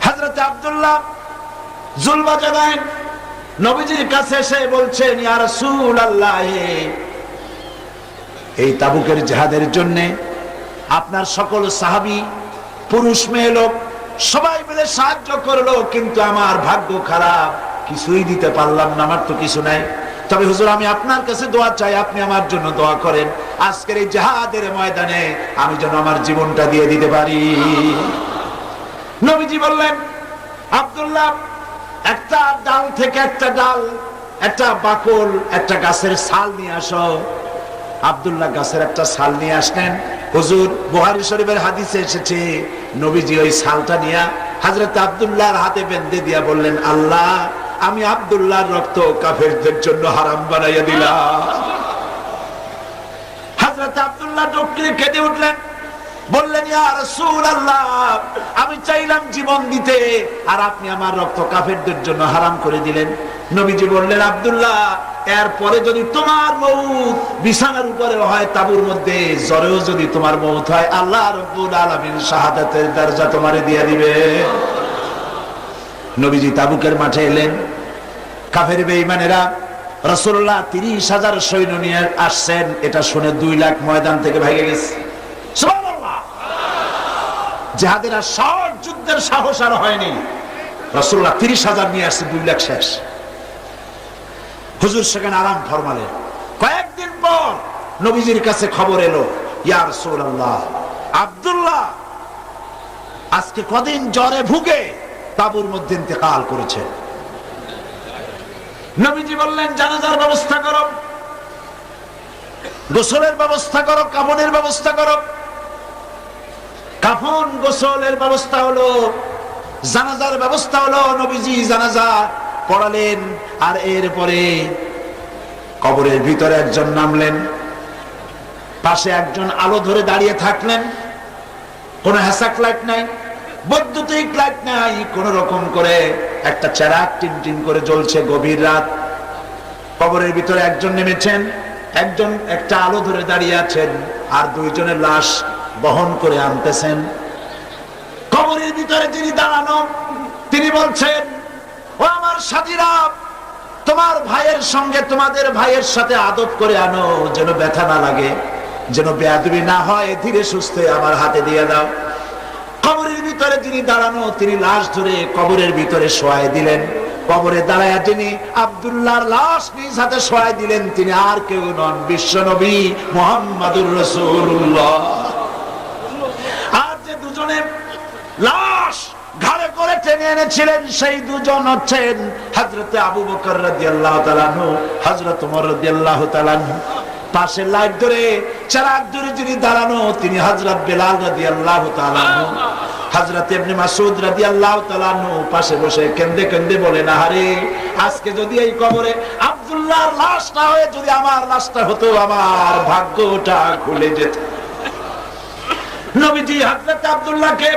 হযরত আব্দুল্লাহ জুলবাজাদাইন নবীজির কাছে এসে বলছেন, ইয়া রাসূলুল্লাহ, এই তাবুকের জিহাদের জন্য আপনার সকল সাহাবী, পুরুষ মেয়ে লোক সবাই মিলে সাহায্য করলো, কিন্তু আমার ভাগ্য খারাপ, কিছুই দিতে পারলাম না, আমার তো কিছু নাই। তবে হুজুর, আমি আপনার কাছে দোয়া চাই, আপনি আমার জন্য দোয়া করেন, আজকের এই জিহাদের ময়দানে আমি যেন আমার জীবনটা দিয়ে দিতে পারি। নবীজি বললেন, আব্দুল্লাহ, একটা ডাল থেকে একটা ডাল, একটা বাকল, একটা গাছের ছাল নিয়ে আসো। আব্দুল্লাহ গাছের একটা ছাল নিয়ে আসলেন। হুজুর, বুখারী শরীফের হাদিসে এসেছে, নবীজি ওই ছালটা নিয়ে হযরত আব্দুল্লাহর হাতে বেঁধে দিয়া বললেন, আল্লাহ, আমি আব্দুল্লাহর রক্ত কাফেরদের জন্য হারাম বানাইয়া দিলাম। হযরত আব্দুল্লাহ ডুকরে কেঁদে উঠলেন, বললেন, ইয়া রাসূলুল্লাহ, আমি চাইলাম জীবন দিতে, আর আপনি আমার রক্ত কাফেরদের জন্য হারাম করে দিলেন। নবীজি বললেন, আব্দুল্লাহ, এরপরে যদি তোমার মউত বিছানার উপরে হয়, তাবুর মধ্যে জ্বরেও যদি তোমার মউত হয়, আল্লাহ রাব্বুল আলামিন শাহাদাতের দরজা তোমারে দিয়ে দিবে। নবীজি তাবুকের মাঠে এলেন। কাফের বেঈমানেরা রাসূলুল্লাহ 30,000 সৈন্য নিয়ে আসছেন, এটা শুনে 2 লাখ ময়দান থেকে ভাগে গেছে। সুবহানাল্লাহ। জিহাদের আর শর্ট যুদ্ধের সাহস আর হয়নি। রাসূলুল্লাহ 30,000 নিয়ে আসছে, 2 লাখ শেষ। হুজুর সেখানে আরাম ফরমালেন। কয়েকদিন পর নবীজির কাছে খবর এলো, ইয়া রাসূলুল্লাহ, আব্দুল্লাহ আজকে কদিন জ্বরে ভুগে তাবুর মধ্যে ইন্তেকাল করেছে। নবীজি বললেন, জানাজার ব্যবস্থা করো, গোসলের ব্যবস্থা করো, কাফনের ব্যবস্থা করো। কাফন গোসলের ব্যবস্থা হলো, জানাজার ব্যবস্থা হলো। নবীজি জানাজা পড়ালেন, আর এরপরে কবরের ভিতরে একজন নামলেন, পাশে একজন আলো ধরে দাঁড়িয়ে থাকলেন। কোন হ্যাসাক লাইট নাই, বৈদ্যুতিক লাইট নাই, কোন রকম করে একটা চেরাগ টিনটিন করে জ্বলছে। গভীর রাত, কবরের ভিতরে একজন নেমেছেন, একজন একটা আলো ধরে দাঁড়িয়ে আছেন, আর 2 জনের লাশ বহন করে আনতেছেন। কবরের ভিতরে যিনি দাঁড়ানো, তিনি বলছেন, ও আমার সাথীরা, তোমার ভাইয়ের সঙ্গে তোমাদের ভাইয়ের সাথে আদব করে আনো, যেন ব্যথা না লাগে, যেন বেয়াদবি না হয়, ধীরে সুস্থে আমার হাতে দিয়ে দাও। কবরের ভিতরে যিনি দাঁড়ানো, তিনি লাশ ধরে কবরের ভিতরে শোয়াই দিলেন। কবরে দাঁড়ায়া যিনি আব্দুল্লাহর লাশ নিজ হাতে শোয়াই দিলেন, তিনি আর কেউ নন, বিশ্বনবী মুহাম্মাদুর রাসূলুল্লাহ। আর যে 2 জনে লাশ ঘাড়ে করে টেনে এনেছিলেন, সেই 2 জন হচ্ছেন হযরত আবু বকর রাদিয়াল্লাহু তাআলা আনহু, হযরত ওমর রাদিয়াল্লাহু তাআলা আনহু। পাশে লাইট ধরে চেরাগ ধরে যিনি দাঁড়ানো, তিনি হযরত বেলাল রাদিয়াল্লাহু তাআলা আনহু। হযরত ইবনে মাসউদ রাদিয়াল্লাহু তাআলা আনহু পাশে বসে কেঁদে কেঁদে বলেন, আরে আজকে যদি এই কবরে আব্দুল্লাহর লাশটা হয়ে যদি আমার লাশটা হতো, আমার ভাগ্যটা খুলে যেত। নবীজি হযরত আব্দুল্লাহকে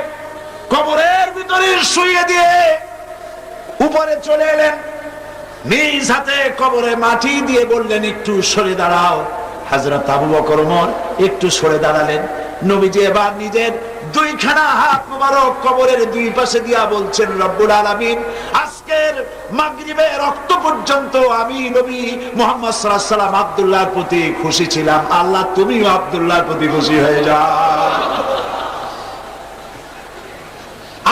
কবরের ভিতরে শুইয়ে দিয়ে উপরে চলে এলেন, নিজ হাতে কবরে মাটি দিয়ে বললেন, একটু সরে দাঁড়াও। হযরত আবু বকর ওমর একটু সরে দাঁড়ালেন। নবীজি এবার নিজের 2খানা হাত মোবারক কবরের 2 পাশে দিয়া বলছেন, রব্বুল আলামিন, আজকের মাগরিবের রক্ত পর্যন্ত আমি নবী মুহাম্মদ সাল্লাল্লাহু আলাইহি ওয়াসাল্লাম আব্দুল্লাহর প্রতি খুশি ছিলাম, আল্লাহ তুমিও আব্দুল্লাহর প্রতি খুশি হয়ে যাও।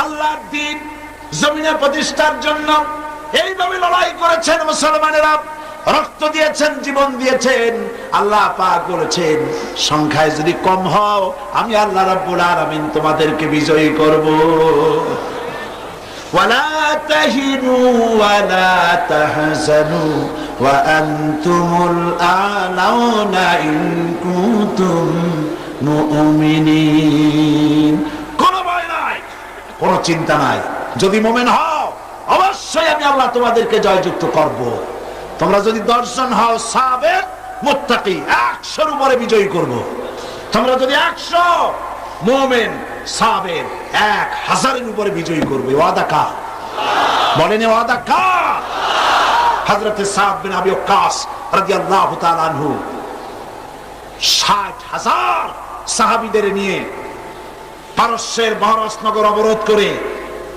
আল্লাহর দ্বীন জমিনে প্রতিষ্ঠার জন্য এইভাবে লড়াই করেছেন মুসলমানেরা, রক্ত দিয়েছেন, জীবন দিয়েছেন। আল্লাহ পাক বলেছেন, সংখ্যায় যদি কম হও, আমি আল্লাহ রাব্বুল আলামিন তোমাদেরকে বিজয়ী করব। ওয়ালা তাহিনু ওয়ালা তাহজানু ওয়া আনতুমুল আলাউনা ইন কুনতুম মুমিনিন। কোনো ভয় নাই, কোনো চিন্তা নাই, যদি মুমিন হও অবশ্যই আমি আল্লাহ তোমাদেরকে জয়যুক্ত করব। তোমরা যদি 10 জন হও সাবেক মুত্তাকি, 100-র উপরে বিজয়ী করব। তোমরা যদি 100 মুমিন সাহাবের 1000-এর উপরে বিজয়ী করবে, ওয়াদা কার? বলেন ওয়াদা কার? হযরত সাদ বিন আবি ওয়াক্কাস রাদিয়াল্লাহু তাআলা আনহু 60,000 সাহাবীদের নিয়ে পারস্যের মহারাজনগর অবরোধ করে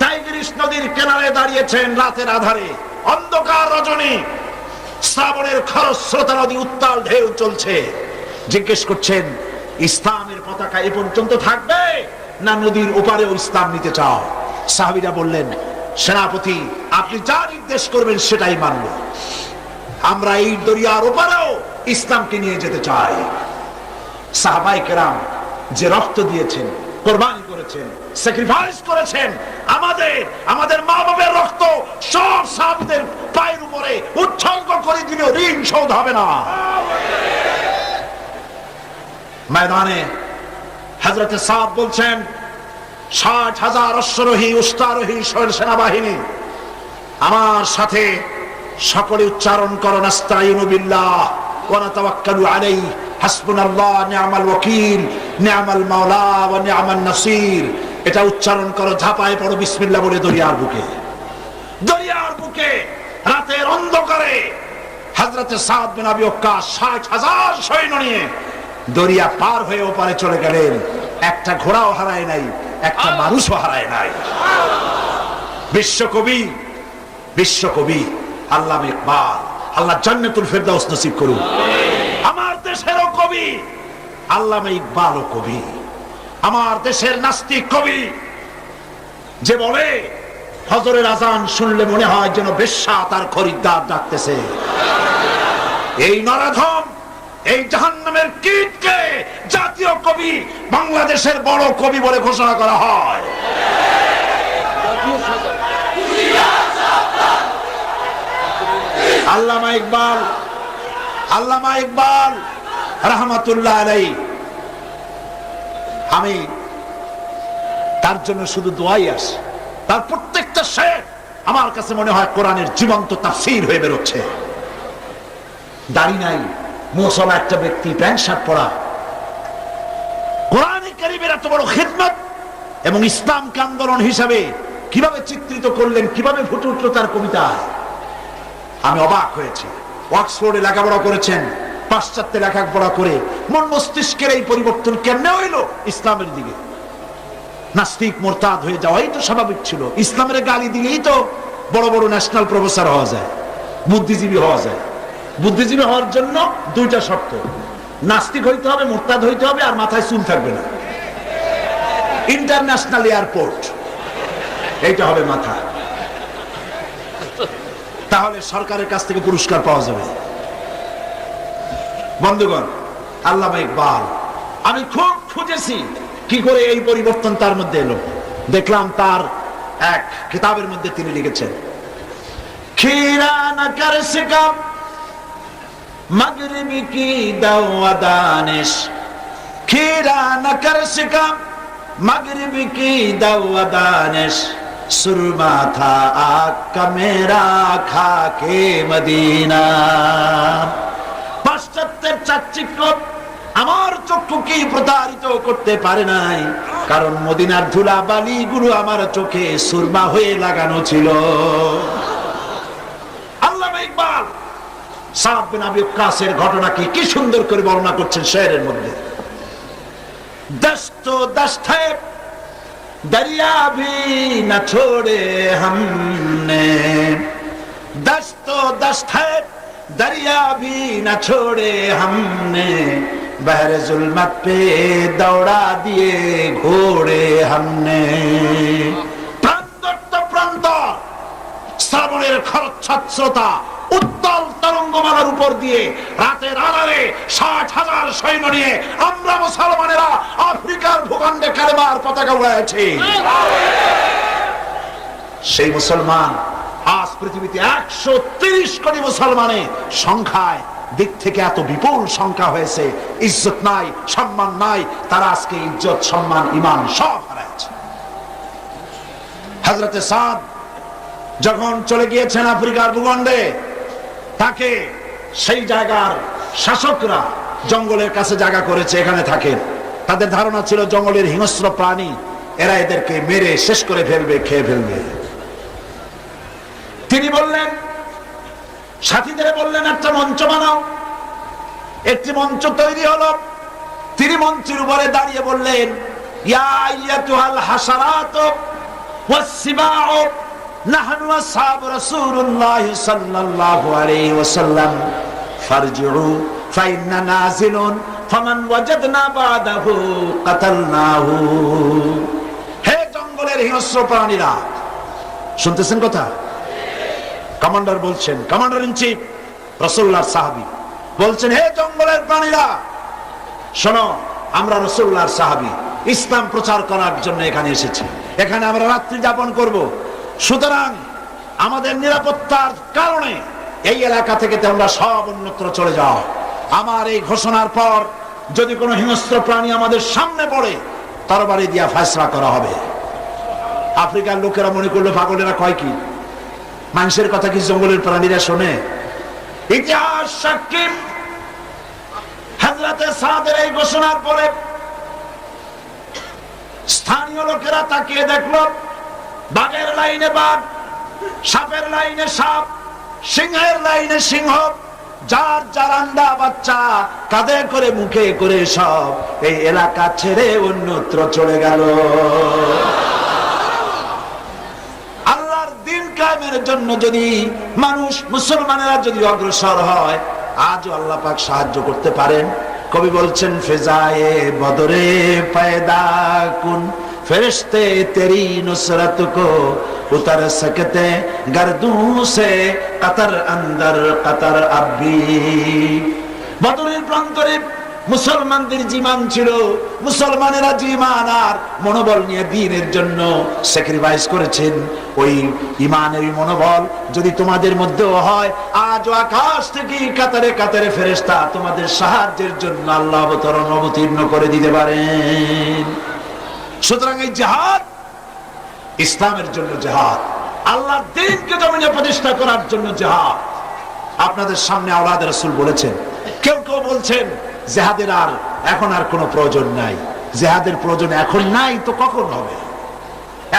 টাইগ্রিস নদীর কিনারে দাঁড়িয়েছেন। রাতের আধারে, অন্ধকার রজনী, শ্রাবণের খরস্রোতা নদী, উত্তাল ঢেউ চলছে। জিজ্ঞেস করছেন, ইসলামের পতাকা এ পর্যন্ত থাকবে না নদীর ওপারেও ইসলাম নিতে চাও? সাহাবীরা বললেন, সেনাপতি আপনি যা নির্দেশ করবেন সেটাই মানব। আমরা এই দরিয়ার ওপারেও ইসলামকে নিয়ে যেতে চাই। সাহাবায়ে কেরাম যে রক্ত দিয়েছেন, কোরবানি করেছেন, স্যাক্রিফাইস করেছেন, আমাদের মা বাবার রক্ত সব সাহাবীদের পায়ের উপরে উৎসর্গ করে দিলেও ঋণ শোধ হবে না। ময়দানে হযরত সাদ বলছেন, 60,000 অশ্বরোহী উস্তারোহী সেনাবাহিনী আমার সাথে, সকলে উচ্চারণ করো, নাস্তাইনু বিল্লাহ ওয়া নাতাওয়াক্কালু আলাইহি হাসবুনাল্লাহ নি'মাল ওয়াকিল নি'মাল মাওলা ওয়া নি'মান নাসির। এটা উচ্চারণ করো, ঝাঁপায় পড়ো বিসমিল্লাহ বলে দরিয়ার বুকে রাতের অন্ধকারে হযরত সাদ বিন আবি ওয়াক্কাস 60,000 সৈন্য নিয়ে দরিয়া পার হয়ে ওপারে চলে গেলেন। একটা ঘোড়াও হারায় নাই, একটা মানুষও হারায় নাই। বিশ্বকবি আল্লামা ইকবাল, আল্লাহ জান্নাতুল ফেরদাউস নসিব করুন। আমার দেশেরও কবি আল্লামা ইকবালও কবি, আমার দেশের নাস্তিক কবি, যে বলে ফজরের আজান শুনলে মনে হয় যেন বেশ্যা তার খরিদ্দার ডাকতেছে। এই নরাধম, এই জাহান্নামের কীটকে জাতীয় কবি, বাংলাদেশের বড় কবি বলে ঘোষণা করা হয়। আল্লামা ইকবাল রাহমাতুল্লাহ আলাইহি, আমি তার জন্য শুধু দোয়াই আসে। তার প্রত্যেকটা শের আমার কাছে মনে হয় কোরআনের জীবন্ত তাফসীর হয়ে বেরোচ্ছে। দাড়ি নাই, মুসলমান একটা ব্যক্তি, প্যান্ট শার্ট পরা, কোরআনে কারীমের এত বড় খিদমত এবং ইসলামকে আন্দোলন হিসাবে কিভাবে চিত্রিত করলেন, কিভাবে ফুটে উঠল তার কবিতা, আমি অবাক হয়েছি। অক্সফোর্ডে লেখাপড়া করেছেন, পাশ্চাত্যে লেখাপড়া করে মন মস্তিষ্কের এই পরিবর্তন কেমনে হইল ইসলামের দিকে? নাস্তিক মোরতাদ হয়ে যাওয়াই তো স্বাভাবিক ছিল। ইসলামের গালি দিলেই তো বড় বড় ন্যাশনাল প্রফেসর হওয়া যায়, বুদ্ধিজীবী হওয়া যায়। বুদ্ধিজীবী হওয়ার জন্য দুইটা শর্ত, নাস্তিক হইতে হবে, মোরতাদ হইতে হবে, আর মাথায় চুল থাকবে না। ইন্টারন্যাশনাল এয়ারপোর্ট, এইটা হবে মাথা, তাহলে সরকারের কাছ থেকে পুরস্কার পাওয়া যাবে। বন্ধুগণ, আল্লামা ইকবাল, আমি খুব খুঁজেছি কি করে এই পরিবর্তন তার মধ্যে এলো। দেখলাম তার এক কিতাবের মধ্যে তিনি লিখেছেন, খিরা না কর শিকাম মাগরিবি কি দাওয়া দানিশ, খিরা না কর শিকাম মাগরিবি কি দাওয়া দানিশ, সুরমা থা আকা মেরা খাকে মদিনা। পাশ্চাত্যের চাকচিক্য আমার চক্ষুকে প্রতারিত করতে পারে নাই, কারণ মদিনার ধুলা বালি গুলো আমার চোখে সুরমা হয়ে লাগানো ছিল। আল্লামা ইকবাল সাদ বিন আবি ওয়াক্কাসের ঘটনাকে কি সুন্দর করে বর্ণনা করছেন শেরের মধ্যে। দস্ত দস্ত है दरिया भी न छोड़े हमने, दस्तो दस्त है दरिया भी न छोड़े हमने, बहर जुल्मत पे दौड़ा दिए घोड़े हमने। প্রান্তর প্রান্ত শ্রাবণের খরচ্ছাত্রতা উত্তাল তরঙ্গমালার উপর দিয়ে রাতের আড়ালে 60,000 সৈন্য নিয়ে আমরা মুসলমানেরা আফ্রিকার ভূখণ্ডে কালেমার পতাকা উড়াইছি। সেই মুসলমান আজ পৃথিবীতে 130 কোটি মুসলমানের সংখ্যায় দিক থেকে এত বিপুল সংখ্যা হয়েছে, ইজ্জত নাই, সম্মান নাই। তারা আজকে ইজ্জত, সম্মান, ঈমান সব হারাচ্ছে। হযরত সাদ যখন চলে গিয়েছেন আফ্রিকার ভূখণ্ডে, তাকে সেই জায়গার শাসকরা জঙ্গলের কাছে জায়গা করেছে, এখানে থাকেন। তাদের ধারণা ছিল জঙ্গলের হিংস্র প্রাণী, এরা এদেরকে মেরে শেষ করে ফেলবে, খেয়ে ফেলবে। তিনি বললেন, সাথীদের বললেন একটা মঞ্চ বানাও। একটি মঞ্চ তৈরি হলো। তিনি মঞ্চের উপরে দাঁড়িয়ে বললেন, ইয়া আইয়াতুহাল হাসারাত ওয়াসসিবাউ নাহনু আসহাবু রাসূলুল্লাহ সাল্লাল্লাহু আলাইহি ওয়াসাল্লাম ফারজিউ ফাইন্না নাজিলুন ফামান ওয়াজাদনা বাদাহু কাতালনাহু। হে জঙ্গলের হিংস্র প্রাণীরা, শুনতেছেন কথা? কমান্ডার বলছেন, কমান্ডার ইন চিফ রাসূলুল্লাহর সাহাবী বলছেন, হে জঙ্গলের প্রাণীরা শোনো, আমরা রাসূলুল্লাহর সাহাবী, ইসলাম প্রচার করার জন্য এখানে এসেছি। এখানে আমরা রাত্রি যাপন করব। সুতরাং আমাদের নিরাপত্তার কারণে এই এলাকা থেকে তোমরা সব অন্যত্র চলে যাও। আমার এই ঘোষণার পর যদি কোনো হিংস্র প্রাণী আমাদের সামনে পড়ে, তরবারি দিয়া ফয়সালা করা হবে। আফ্রিকার লোকেরা মনে করলো পাগলেরা কয় কি, মানুষের কথা কি জঙ্গলের প্রাণীরা শোনে? ইতিহাস সাক্ষী, হযরতে সাদের এই ঘোষণার পরে স্থানীয় লোকেরা তাকিয়ে দেখলো, বাঘের লাইনে বাঘ, সাপের লাইনে সাপ, সিংহের লাইনে সিংহ, যার যার আন্ডা বাচ্চা কাঁধে করে মুখে করে সব এই এলাকা ছেড়ে অন্যত্র চলে গেল। আল্লাহর দ্বীন কায়েমের জন্য যদি মানুষ, মুসলমানেরা যদি অগ্রসর হয়, আজও আল্লাহ পাক সাহায্য করতে পারেন। কবি বলছেন, ফেজায়ে বদরে পয়দা কুন ফেরেশতে তেরি নুসরত কো উতার সকতে গর্দুঁ সে কতর অন্দর কতর আবি। বদরের প্রান্তরে মুসলমানদের জীবন ছিল, মুসলমানেরা জীবন আর মনোবল নিয়ে দ্বীনের জন্য স্যাক্রিফাইস করেছেন। ওই ঈমানের মনোবল যদি তোমাদের মধ্যেও হয়, আজ আকাশ থেকে কাতারে কাতারে ফেরেশতা তোমাদের সাহায্যের জন্য আল্লাহ অবতীর্ণ করে দিতে পারেন। সুতরাং এই জিহাদ ইসলামের জন্য জিহাদ, আল্লাহর দ্বীনকে জমিনে প্রতিষ্ঠা করার জন্য জিহাদ। আপনাদের সামনে আওলাদ রাসূল বলেছেন, কেউ কেউ বলছেন জিহাদের আর এখন আর কোনো প্রয়োজন নাই। জিহাদের প্রয়োজন এখন নাই তো কখন হবে?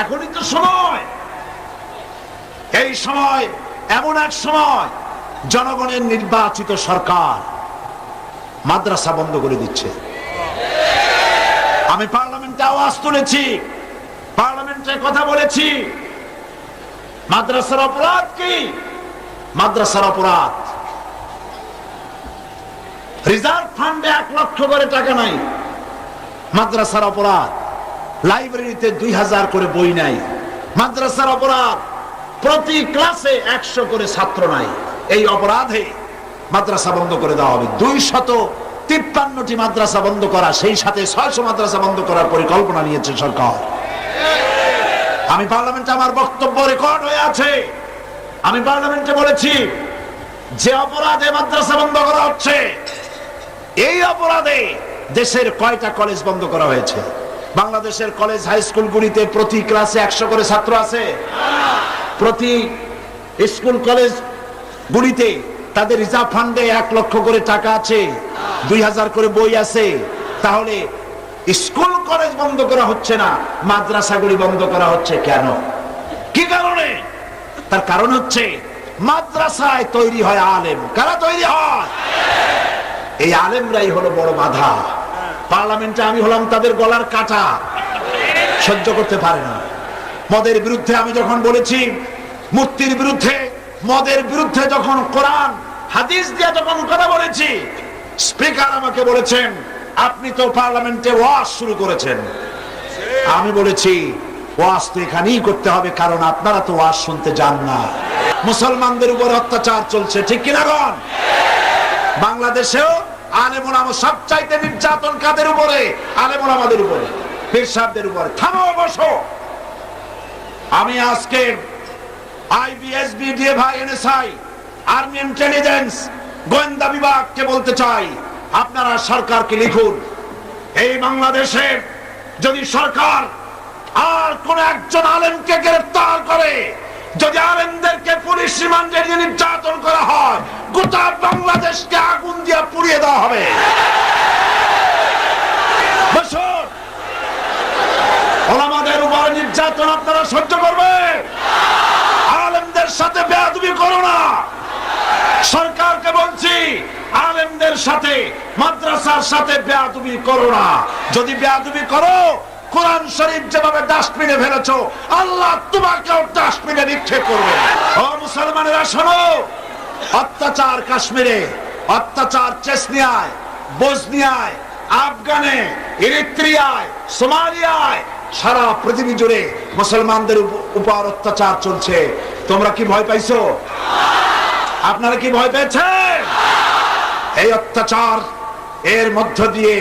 এখনই তো সময়। এই সময় এমন এক সময়, জনগণের নির্বাচিত সরকার মাদ্রাসা বন্ধ করে দিচ্ছে। আমি পার্লামেন্টে আওয়াজ তুলেছি, পার্লামেন্টে কথা বলেছি, মাদ্রাসার অপরাধ কি? মাদ্রাসার অপরাধ, রিজার্ভ ফান্ডে 1 লক্ষ করে টাকা নাই, মাদ্রাসার অপরাধ। লাইব্রেরিতে 2000 করে বই নাই, মাদ্রাসার অপরাধ। প্রতি ক্লাসে 100 করে ছাত্র নাই, এই অপরাধে মাদ্রাসা বন্ধ করে দেওয়া হবে। 253টি মাদ্রাসা বন্ধ করা, সেই সাথে 600 মাদ্রাসা বন্ধ করার পরিকল্পনা নিয়েছে সরকার। আমি পার্লামেন্টে আমার বক্তব্য রেকর্ড হয়ে আছে। আমি পার্লামেন্টে বলেছি, যে অপরাধে মাদ্রাসা বন্ধ করা হচ্ছে, এই অপরাধে দেশের কয়টা কলেজ বন্ধ করা হয়েছে? বাংলাদেশের কলেজ হাই স্কুলগুলিতে প্রতি ক্লাসে 100 করে ছাত্র আছে। প্রতি স্কুল কলেজ গুলিতে তাদের রিজার্ভ ফান্ডে 1 লক্ষ করে টাকা আছে, 2000 করে বই আছে। তাহলে স্কুল কলেজ বন্ধ করা হচ্ছে না, মাদ্রাসাগুলি বন্ধ করা হচ্ছে কেন? কি কারণে? তার কারণ হচ্ছে মাদ্রাসায় তৈরি হয় আলেম। কারা তৈরি হয়? এই আলেমরাই হলো বড় বাধা। পার্লামেন্টে আমি হলাম তাদের গলার কাটা, সহ্য করতে পারে না। মদের বিরুদ্ধে আমি যখন বলেছি, মূর্তির বিরুদ্ধে, মদের বিরুদ্ধে যখন কোরআন হাদিস দিয়ে যখন কথা বলেছি, স্পিকার আমাকে বলেছেন, আপনি তো পার্লামেন্টে ওয়াজ শুরু করেছেন। আমি বলেছি, ওয়াজ তো এখানেই করতে হবে, কারণ আপনারা তো ওয়াজ শুনতে যান না। মুসলমানদের উপর অত্যাচার চলছে, ঠিক কিনা গণ? বাংলাদেশেও আলেম ওলামা সবচাইতে নির্যাতন কাদের উপরে? আলেম ওলামাদের উপরে, পীর সাহেবদের উপরে। থামো, বসো। আমি আজকে আইবিএসবি, ডিএফআই, এনএসআই, আর্মি ইন্টেলিজেন্স, গোয়েন্দা বিভাগকে বলতে চাই, আপনারা সরকারকে লিখুন, এই বাংলাদেশে যদি সরকার আর কোন একজন আলেমকে গ্রেফতার করে, যদি আলেমদেরকে পুলিশ রিমান্ডে নিয়ে নির্যাতন করা হয়, গোটা বাংলাদেশকে আগুন দিয়ে পুড়িয়ে দেওয়া হবে। বসো। নির্যাতন আপনারা সহ্য করবেন? আলেমদের সাথে বেয়াদবি করো না। সরকারকে বলছি, আলেমদের সাথে মাদ্রাসার সাথে বেয়াদবি করো না। যদি বেয়াদবি করো, কোরআন শরীফ যেভাবে ডাস্টবিনে ফেলেছো, আল্লাহ তোমাকেও ডাস্টবিনে নিক্ষেপ করবে। ও মুসলমানেরা শোনো, অত্যাচার কাশ্মীরে, অত্যাচার চেচনিয়ায়, বসনিয়ায়, আফগানে, ইরিত্রিয়ায়, সোমালিয়ায়, সারা পৃথিবী জুড়ে মুসলমানদের উপর অত্যাচার চলছে। তোমরা কি ভয় পাইছো? আপনারা কি ভয় পেয়েছেন? এই অত্যাচার এর মধ্য দিয়ে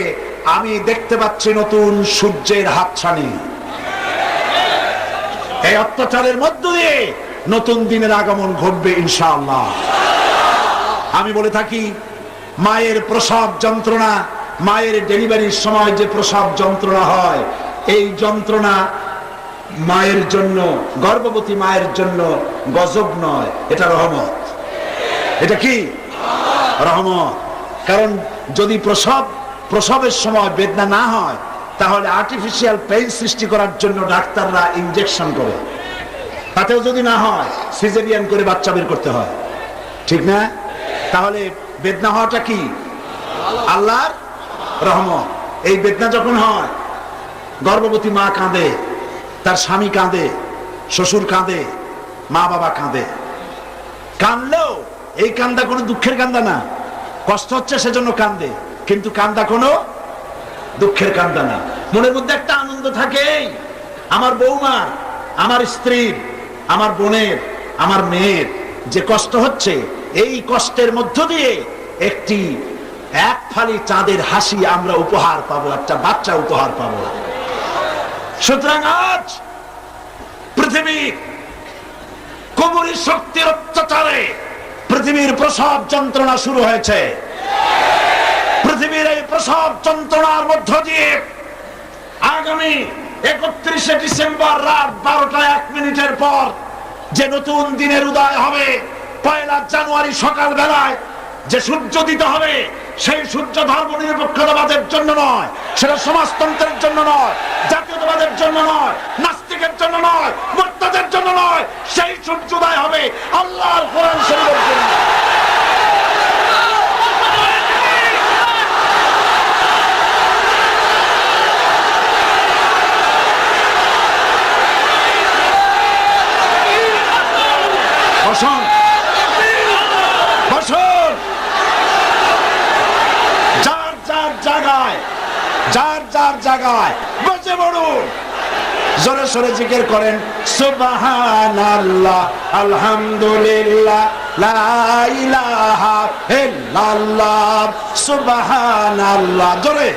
আমি দেখতে পাচ্ছি নতুন সূর্যের হাতছানি। এই অত্যাচারের মধ্য দিয়ে নতুন দিনের আগমন ঘটবে ইনশাআল্লাহ। আমি বলে থাকি, মায়ের প্রসব যন্ত্রণা, মায়ের ডেলিভারির সময় যে প্রসব যন্ত্রণা হয়, এই যন্ত্রণা মায়ের জন্য, গর্ভবতী মায়ের জন্য গজব নয়, এটা রহমত। এটা কি রহমত? কারণ যদি প্রসবের সময় বেদনা না হয়, তাহলে আর্টিফিশিয়াল পেইন সৃষ্টি করার জন্য ডাক্তাররা ইনজেকশন করে। তাতেও যদি না হয়, সিজারিয়ান করে বাচ্চা বের করতে হয়, ঠিক না? তাহলে বেদনা হওয়াটা কি? আল্লাহর রহমত। এই বেদনা যখন হয়, গর্ভবতী মা কাঁদে, তার স্বামী কাঁদে, শ্বশুর কাঁদে, মা বাবা কাঁদে। কাঁদলেও এই কান্দা কোনো দুঃখের কান্দা না, কষ্ট হচ্ছে সেজন্য কান্দে, কিন্তু কান্দা কোনো দুঃখের কান্দা না। মনের মধ্যে একটা আনন্দ থাকে, আমার বৌমার, আমার স্ত্রীর, আমার বোনের, আমার মেয়ের যে কষ্ট হচ্ছে, এই কষ্টের মধ্য দিয়ে একটি এক ফালি চাঁদের হাসি আমরা উপহার পাবো, একটা বাচ্চা উপহার পাবো। সুতরাং আজ পৃথিবীর কুফরি শক্তির অত্যাচারে পৃথিবীর প্রসব যন্ত্রণা শুরু হয়েছে। পৃথিবীর এই প্রসব যন্ত্রণার মধ্য দিয়ে আগামী 31শে ডিসেম্বর রাত 12টা 1 মিনিটের পর যে নতুন দিনের উদয় হবে, 1 জানুয়ারি সকাল বেলায় যে সূর্য দিতে হবে, সেই সূর্য ধর্ম নিরপেক্ষতাবাদের জন্য নয়, সেটা সমাজতন্ত্রের জন্য নয়, জাতীয়তাবাদের জন্য নয়, নাস্তিকের জন্য নয়, মুরতাদের জন্য নয়, সেই সূর্যোদয় হবে আল্লাহর কোরআন শরীফের জন্য। বসুন, বসুন, যার যার জায়গায় বসে পড়ুন, জোরে সোরে জিকির করেন সুবহানাল্লাহ, আলহামদুলিল্লাহ, লা ইলাহা ইল্লাল্লাহ, সুবহানাল্লাহ, জোরে।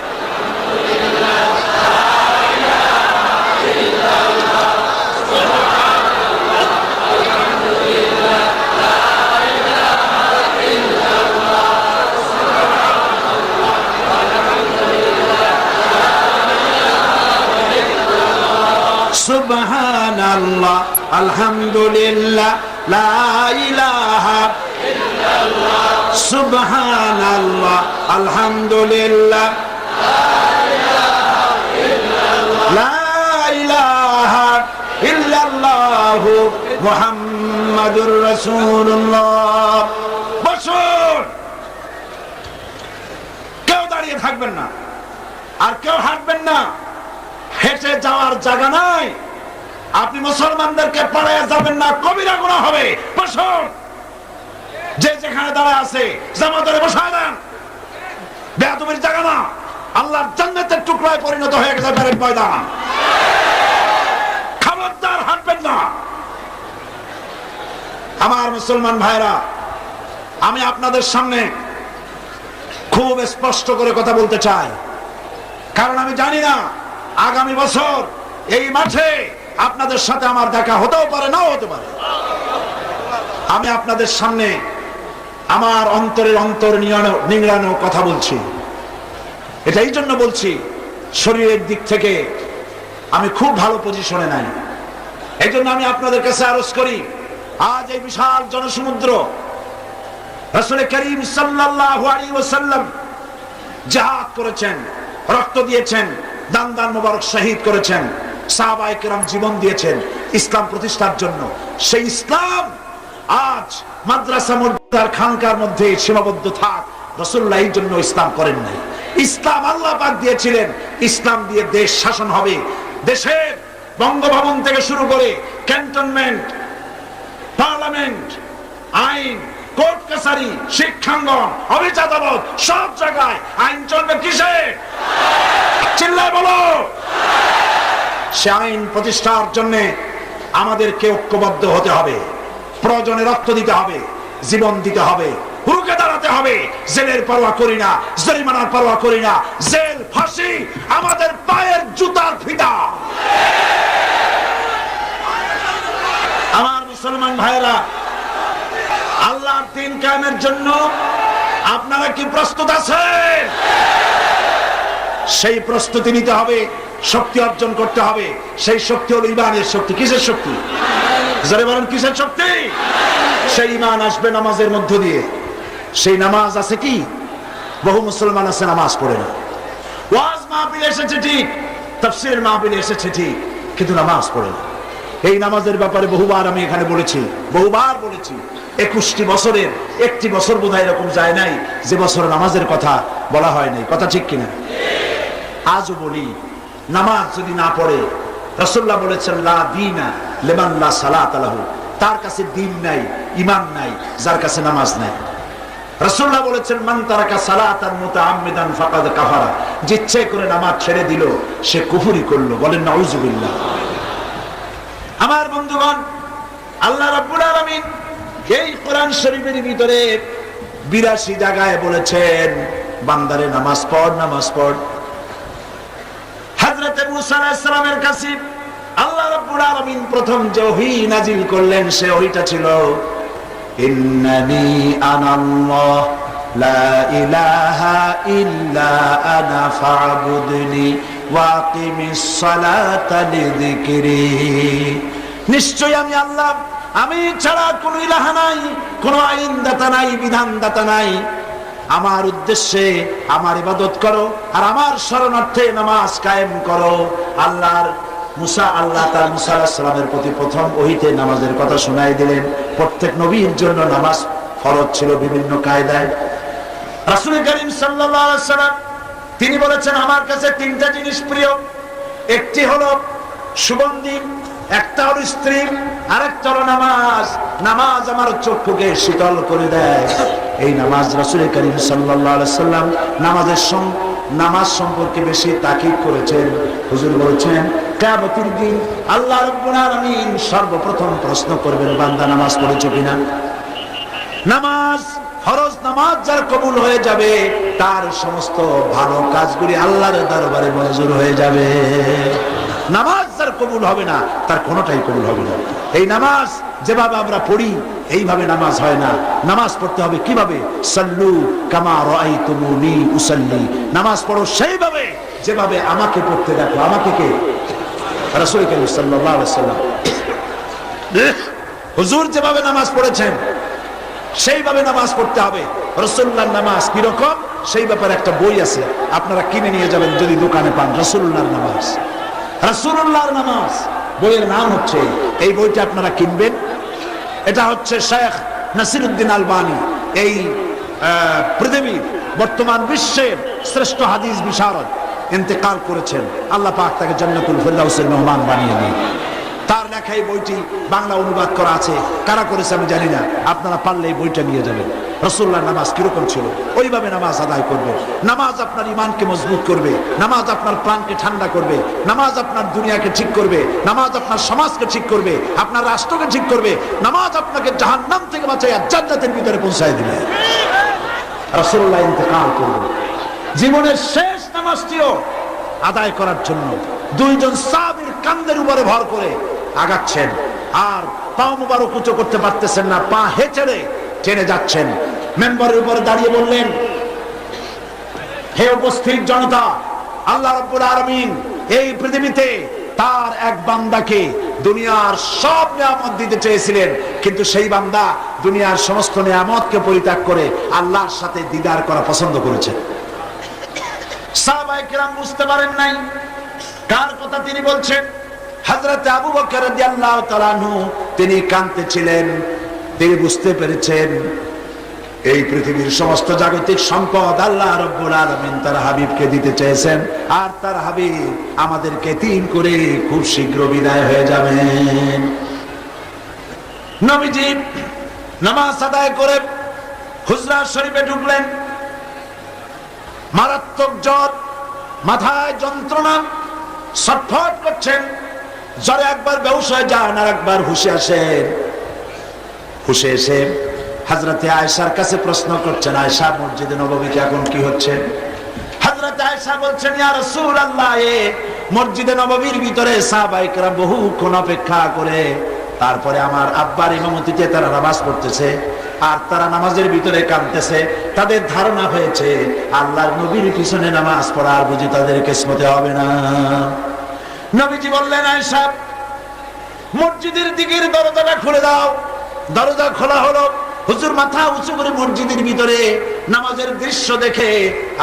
সুবহানাল্লাহ, আলহামদুলিল্লাহ, লা ইলাহা ইল্লাল্লাহ, সুবহানাল্লাহ, আলহামদুলিল্লাহ, লা ইলাহা ইল্লাল্লাহ, মুহাম্মাদুর রাসূলুল্লাহ। বসুন, কেউ দাঁড়িয়ে থাকবেন না, আর কেউ হাঁটবেন না। হেঁটে যাওয়ার জায়গা নাই। আপনি মুসলমানদেরকে পাড়ায় যাবেন না, কবিরা গুনাহ হবে। বসুন, যে যেখানে দাঁড়ায় আছে জামা ধরে বসায় দেন। বেয়াদবির জায়গা না, আল্লাহর জান্নাতের টুকরায় পরিণত হয়ে গেছে প্যারেড ময়দান। খবরদার হাঁটবেন না। আমার মুসলমান ভাইরা, আমি আপনাদের সামনে খুব স্পষ্ট করে কথা বলতে চাই, কারণ আমি জানি না আগামী বছর এই মাঠে আপনাদের সাথে আমার দেখা হতেও পারে, নাও হতে পারে। আমি আপনাদের সামনে আমার অন্তরের অন্তর নিংড়ানো কথা বলছি। এটা এই জন্য বলছি, শরীরের দিক থেকে আমি খুব ভালো পজিশনে নাই। এই জন্য আমি আপনাদের কাছে আরজ করি, আজ এই বিশাল জনসমুদ্র, রাসূল করিম সাল্লাল্লাহু আলাইহি ওয়াসাল্লাম জিহাদ করেছেন, রক্ত দিয়েছেন, দান দান মোবারক শহীদ করেছেন। সাহাবায়ে কেরাম জীবন দিয়েছেন ইসলাম প্রতিষ্ঠার জন্য। সেই ইসলাম আজ মাদ্রাসা মসজিদ খানকার মধ্যে সীমাবদ্ধ থাক, রাসূলুল্লাহ এই জন্য ইসলাম করেন নাই। ইসলাম আল্লাহ পাক দিয়েছিলেন, ইসলাম দিয়ে দেশ শাসন হবে। দেশের বঙ্গভবন থেকে শুরু করে ক্যান্টনমেন্ট, পার্লামেন্ট, আইন, কোর্ট কাছারি, শিক্ষাঙ্গন, অফিস আদালত, সব জায়গায় আইন চলবে কিসে? চিল্লায় বলো। সে আইন প্রতিষ্ঠার জন্য আমাদেরকে ঐক্যবদ্ধ হতে হবে, প্রয়োজনে রক্ত দিতে হবে, জীবন দিতে হবে, রুখে দাঁড়াতে হবে। জেলের পরোয়া করি না, জরিমানার পরোয়া করি না। জেল, ফাঁসি আমাদের পায়ের জুতার ফিতা। আমার মুসলমান ভাইরা, আল্লাহর দ্বীন কায়েমের জন্য আপনারা কি প্রস্তুত আছেন? সেই প্রস্তুতি নিতে হবে, শক্তি অর্জন করতে হবে। সেই শক্তি হলো ঈমানের শক্তি। কিসের শক্তি? যারা বলেন কিসের শক্তি? সেই ঈমান আসবে নামাজের মধ্য দিয়ে। সেই নামাজ আছে কি? বহু মুসলমান আছে নামাজ পড়ে না। ওয়াজ মাহফিলে এসেছে ঠিক, তাফসীরের মাহফিলে এসেছে ঠিক, কিন্তু নামাজ পড়ে না। এই নামাজের ব্যাপারে বহুবার আমি এখানে বলেছি, বহুবার বলেছি। 21টি বছরের একটি বছর বোধহয় এরকম যায় নাই যে বছর নামাজের কথা বলা হয় নাই। কথা ঠিক কিনা? আজও বলি, নামাজ যদি না পড়ে, রাসূলুল্লাহ বলেছেন লা দীনা লিমান লা সালাত লাহু, তার কাছে দ্বীন নাই, ঈমান নাই যার কাছে নামাজ নাই। রাসূলুল্লাহ বলেছেন মান তারাকা সালাতান মুতাআম্মিদান ফাকাদ কাফারা, যে ইচ্ছে করে নামাজ ছেড়ে দিল সে কুফরি করলো। বলেন নাউযুবিল্লাহ। আমার বন্ধুগণ, আল্লাহ রাব্বুল আলামিন এই কোরআন শরীফের ভিতরে 82 জায়গায় বলেছেন বান্দারে নামাজ পড়, নামাজ পড়। হযরত মুসা আলাইহিস সালামের কাছে আল্লাহ রাব্বুল আলামিন প্রথম যে ওহী নাজিল করলেন, সে ওহীটা ছিল ইন্নানি আনাল্লাহ লা ইলাহা ইল্লা আনা ফা'বুদনি ওয়াকিমিস সালাতা লিযিকরি। নিশ্চয় আমি আল্লাহ, আমি ছাড়া কোন ইলাহ নাই, কোন আইন দাতা নাই, বিধান দাতা নাই। আমার উদ্দেশ্যে আমার ইবাদত করো আর আমার শরণার্থে নামাজ কায়েম করো। আল্লাহ তাআলা মুসা আলাইহিস সালামের প্রতি প্রথম ওহীতে নামাজের কথা শোনাই দিলেন। প্রত্যেক নবীর জন্য নামাজ ফরজ ছিল বিভিন্ন কায়দায়। রাসূল করিম সাল্লাল্লাহু আলাইহি ওয়াসাল্লাম তিনি বলেছেন আমার কাছে 3টা জিনিস প্রিয়। একটি হলো সুগন্ধি, একটা হলো স্ত্রী, আরেকটা হলো নামাজ। নামাজ আমার চক্ষুকে শীতল করে দেয়। এই নামাজ রাসূল করিম সাল্লাল্লাহু আলাইহি ওয়াসাল্লাম নামাজ সম্পর্কে বেশি তাকিদ করেছেন। হুজুর বলেছেন কিয়ামতের দিন আল্লাহ রাব্বুল আলামিন সর্বপ্রথম প্রশ্ন করবেন, বান্দা নামাজ পড়েছো কিনা? নামাজ, ফরজ নামাজ যার কবুল হয়ে যাবে, তার সমস্ত ভালো কাজগুলি আল্লাহর দরবারে মঞ্জুর হয়ে যাবে। নামাজ যার কবুল হবে না, তার কোনোটাই কবুল হবে না। এই নামাজ যেভাবে আমরা পড়ি এইভাবে নামাজ হয় না। নামাজ পড়তে হবে কিভাবে? সাল্লু কামা রাআইতুমুনি উসাল্লি। নামাজ পড়ো সেইভাবে যেভাবে আমাকে পড়তে দেখো। আমাকে কে? রাসূল করিম সাল্লাল্লাহু আলাইহি ওয়াসাল্লাম। হুজুর যেভাবে নামাজ পড়েছেন সেইভাবে নামাজ পড়তে হবে। রাসূলুল্লাহর নামাজ কিরকম সেই ব্যাপারে একটা বই আছে, আপনারা কিনে নিয়ে যাবেন যদি দোকানে পান। রাসূলুল্লাহর নামাজ, রাসূলুল্লাহর নামাজ, বইয়ের নাম হচ্ছে, এই বইটা আপনারা কিনবেন। এটা হচ্ছে শেখ নাসিরউদ্দিন আলবানী, এই পৃথিবীর বর্তমান বিশ্বের শ্রেষ্ঠ হাদিস বিশারদ, ইন্তেকাল করেছেন। আল্লাহ পাক তাকে জান্নাতুল ফিরদাউসের মেহমান বানিয়ে দিন। তার লেখা এই বইটি বাংলা অনুবাদ করা আছে, কারা করেছে আমি জানি না, আপনারা পারলে এই বইটা নিয়ে যাবেন। রাসূলুল্লাহর নামাজ কিরকম ছিল ওইভাবে নামাজ আদায় করবে। নামাজ আপনার ঈমানকে মজবুত করবে, নামাজ আপনার প্রাণকে ঠান্ডা করবে, নামাজ আপনার দুনিয়াকে ঠিক করবে, নামাজ আপনার সমাজকে ঠিক করবে, আপনার রাষ্ট্রকে ঠিক করবে, নামাজ আপনাকে জাহান্নাম থেকে বাঁচাইয়া জান্নাতের ভিতরে পৌঁছায় দিবে। রাসূলুল্লাহ ইন্তেকাল করবে, জীবনের শেষ নামাজটিও আদায় করার জন্য 2জন সাহাবীর কাঁধের উপরে ভর করে আগাচ্ছেন, আর পা মুবারক উঁচু করতে পারতেছেন না, পা হেঁচড়ে টেনে যাচ্ছেন। মেম্বারের উপরে দাঁড়িয়ে বললেন, হে উপস্থিত জনতা, আল্লাহ রাব্বুল আলামিন এই পৃথিবীতে তার এক বান্দাকে দুনিয়ার সব নিয়ামত দিতে চেয়েছিলেন, কিন্তু সেই বান্দা দুনিয়ার সমস্ত নিয়ামতকে পরিত্যাগ করে আল্লাহর সাথে দিদার করা পছন্দ করেছে। সাহাবায়ে কেরাম বুঝতে পারেন নাই কার কথা তিনি বলছেন। হযরত আবু বকর রাদিয়াল্লাহু তাআলা আনহু তিনি কাঁদতেছিলেন। তিনি বুঝতে পেরেছেন এই পৃথিবীর সমস্ত জাগতিক সম্পদ আল্লাহ রাব্বুল আলামিন তার হাবিবকে দিতে চেয়েছেন, আর তার হাবিব আমাদেরকে এতিম করে খুব শীঘ্র বিদায় হয়ে যাবেন। নবীজি নামাজ আদায় করে হুজরা শরীফে ঢুকলেন। মারাত্মক জ্বর, মাথায় যন্ত্রণা, ছটফট করছেন। জ্বরে একবার বেহুশ হয়ে যান, আর একবার হুঁশে আসেন। হুঁশে এসে হযরতে আয়েশার কাছে প্রশ্ন করছেন, আয়েশা মসজিদে নববীতে এখন কি হচ্ছে? হযরতে আয়েশা বলছেন, ইয়া রাসূলুল্লাহ, মসজিদে নববীর ভিতরে সাহাবায়ে কেরাম বহুক্ষণ অপেক্ষা করে তারপরে আমার আব্বার ইমামতিতে তারা নামাজ পড়তেছে, আর তারা নামাজের ভিতরে কাঁদতেছে। তাদের ধারণা হয়েছে আল্লাহর নবীর পিছনে নামাজ পড়ার বুঝি তাদের কিসমতে হবে না। নবীজি বললেন, আয়েশা মসজিদের দিকের দরজাটা খুলে দাও। দরজা খোলা হলো। হুজুর মাথা উঁচু করে মসজিদের ভিতরে নামাজের দৃশ্য দেখে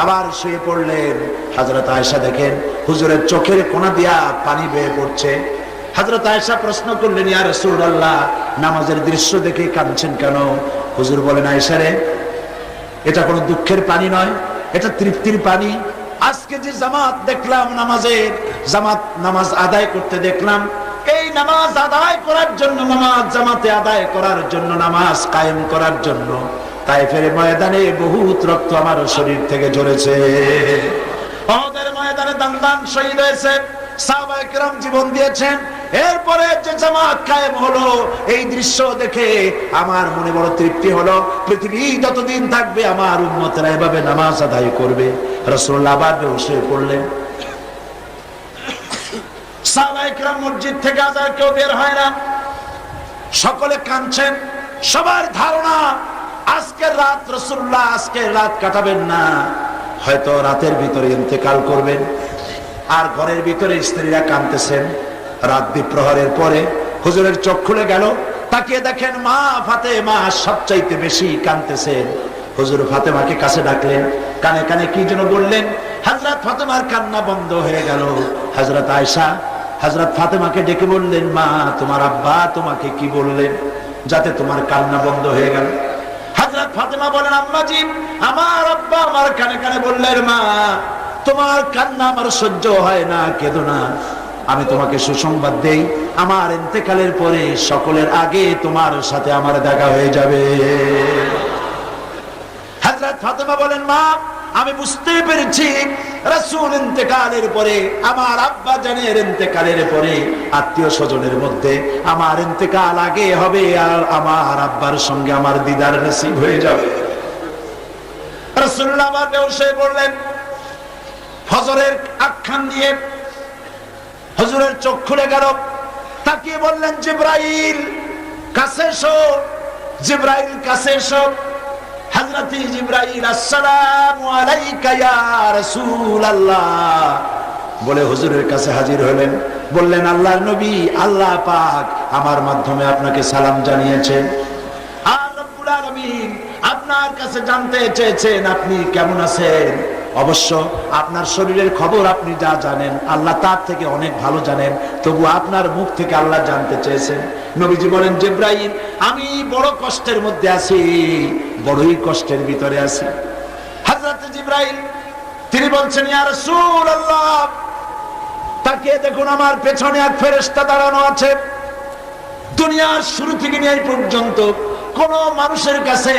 আবার শুয়ে পড়লেন। হযরত আয়েশা দেখেন হুজুরের চোখের কোণা দিয়া পানি বেয়ে পড়ছে। হযরত আয়েশা প্রশ্ন করলেন, ইয়া রাসূলুল্লাহ, নামাজের দৃশ্য দেখে কাঁদছেন কেন? হুজুর বলেন, আয়েশা রে, এটা কোনো দুঃখের পানি নয়, এটা তৃপ্তির পানি। আজকে যে জামাত দেখলাম, নামাজ আদায় করতে দেখলাম, এই নামাজ আদায় করার জন্য, নামাজ জামাতে আদায় করার জন্য, নামাজ কায়েম করার জন্য তায়েফের ময়দানে বহুত রক্ত আমার শরীর থেকে ঝরেছে। উহুদের ময়দানে দান শহীদ হয়েছে, সাহাবায়ে কেরাম জীবন দিয়েছেন। এরপরে যে জামাত কায়েম হলো, এই দৃশ্য দেখে আমার মনে বড় তৃপ্তি হলো। পৃথিবী যতদিন থাকবে আমার উম্মতেরা এভাবে নামাজ আদায় করবে। রাসূলুল্লাহ আবার বেহুশ হয়ে পড়লেন। সাহাবায়ে কেরাম মসজিদ থেকে আজার কেউ বের হয় না, সকলে কাঁদছেন। সবার ধারণা আজকের রাত রাসূলুল্লাহ আজকের রাত কাটাবেন না, হয়তো রাতের ভিতরে ইন্তেকাল করবেন। আর ঘরের ভিতরে স্ত্রীরা কাঁদতেছেন। রাত দ্বিপ্রহরের পরে হুজুরের চোখ খুলে গেল, তাকিয়ে দেখেন মা ফাতেমা সবচাইতে বেশি কাঁদতেছেন। হুজুর ফাতেমাকে কাছে ডাকলেন, কানে কানে কি যেন বললেন। হযরত ফাতেমার কান্না বন্ধ হয়ে গেল। হযরত আয়েশা হযরত ফাতেমাকে ডেকে বললেন, মা তোমার আব্বা তোমাকে কি বললেন যাতে তোমার কান্না বন্ধ হয়ে গেল? হযরত ফাতেমা বলেন, আম্মাজি, আমার আব্বা আমার কানে কানে বললেন, মা তোমার কান্না আমার সহ্য হয় না, কেঁদো না। আমি তোমাকে সুসংবাদ দেই, আমার ইন্তেকালের পরে সকলের আগে তোমার সাথে আমার দেখা হয়ে যাবে। হযরত ফাতেমা বলেন, মা আমি বুঝতে পেরেছি রাসূল ইন্তেকালের পরে, আমার আব্বা জানের ইন্তেকালের পরে আত্মীয় স্বজনের মধ্যে আমার ইন্তেকাল আগে হবে, আর আমার আব্বার সঙ্গে আমার দিদার নসিব হয়ে যাবে। রাসূলুল্লাহ আবার বেহুশ হয়ে পড়লেন। ফজরের আখ্যান দিয়ে হুজুরের চোখ খুলে গেল, তাকিয়ে বললেন, জিবরাইল কাছে এসো, জিবরাইল কাছে এসো। হযরত জিবরাইল, আসসালামু আলাইকা ইয়া রাসূলুল্লাহ বলে হুজুরের কাছে হাজির হলেন। বললেন, আল্লাহর নবী, আল্লাহ পাক আমার মাধ্যমে আপনাকে সালাম জানিয়েছেন, আর রব্বুল আলামিন আপনার কাছে জানতে চেয়েছেন আপনি কেমন আছেন। অবশ্য আপনার শরীরের খবর আপনি যা জানেন আল্লাহ তার থেকে অনেক ভালো জানেন, তবু আপনার মুখ থেকে আল্লাহ জানতে চেয়েছেন। নবীজি বলেন, জিবরাইল আমি বড় কষ্টের মধ্যে আছি, বড়ই কষ্টের ভিতরে আছি। হযরত জিবরাইল তিনি বলছেন, ইয়া রাসূলুল্লাহ তাকিয়ে দেখুন আমার পেছনে এক ফেরেশতা দাঁড়ানো আছে। দুনিয়ার শুরু থেকে নিয়ে এই পর্যন্ত কোন মানুষের কাছে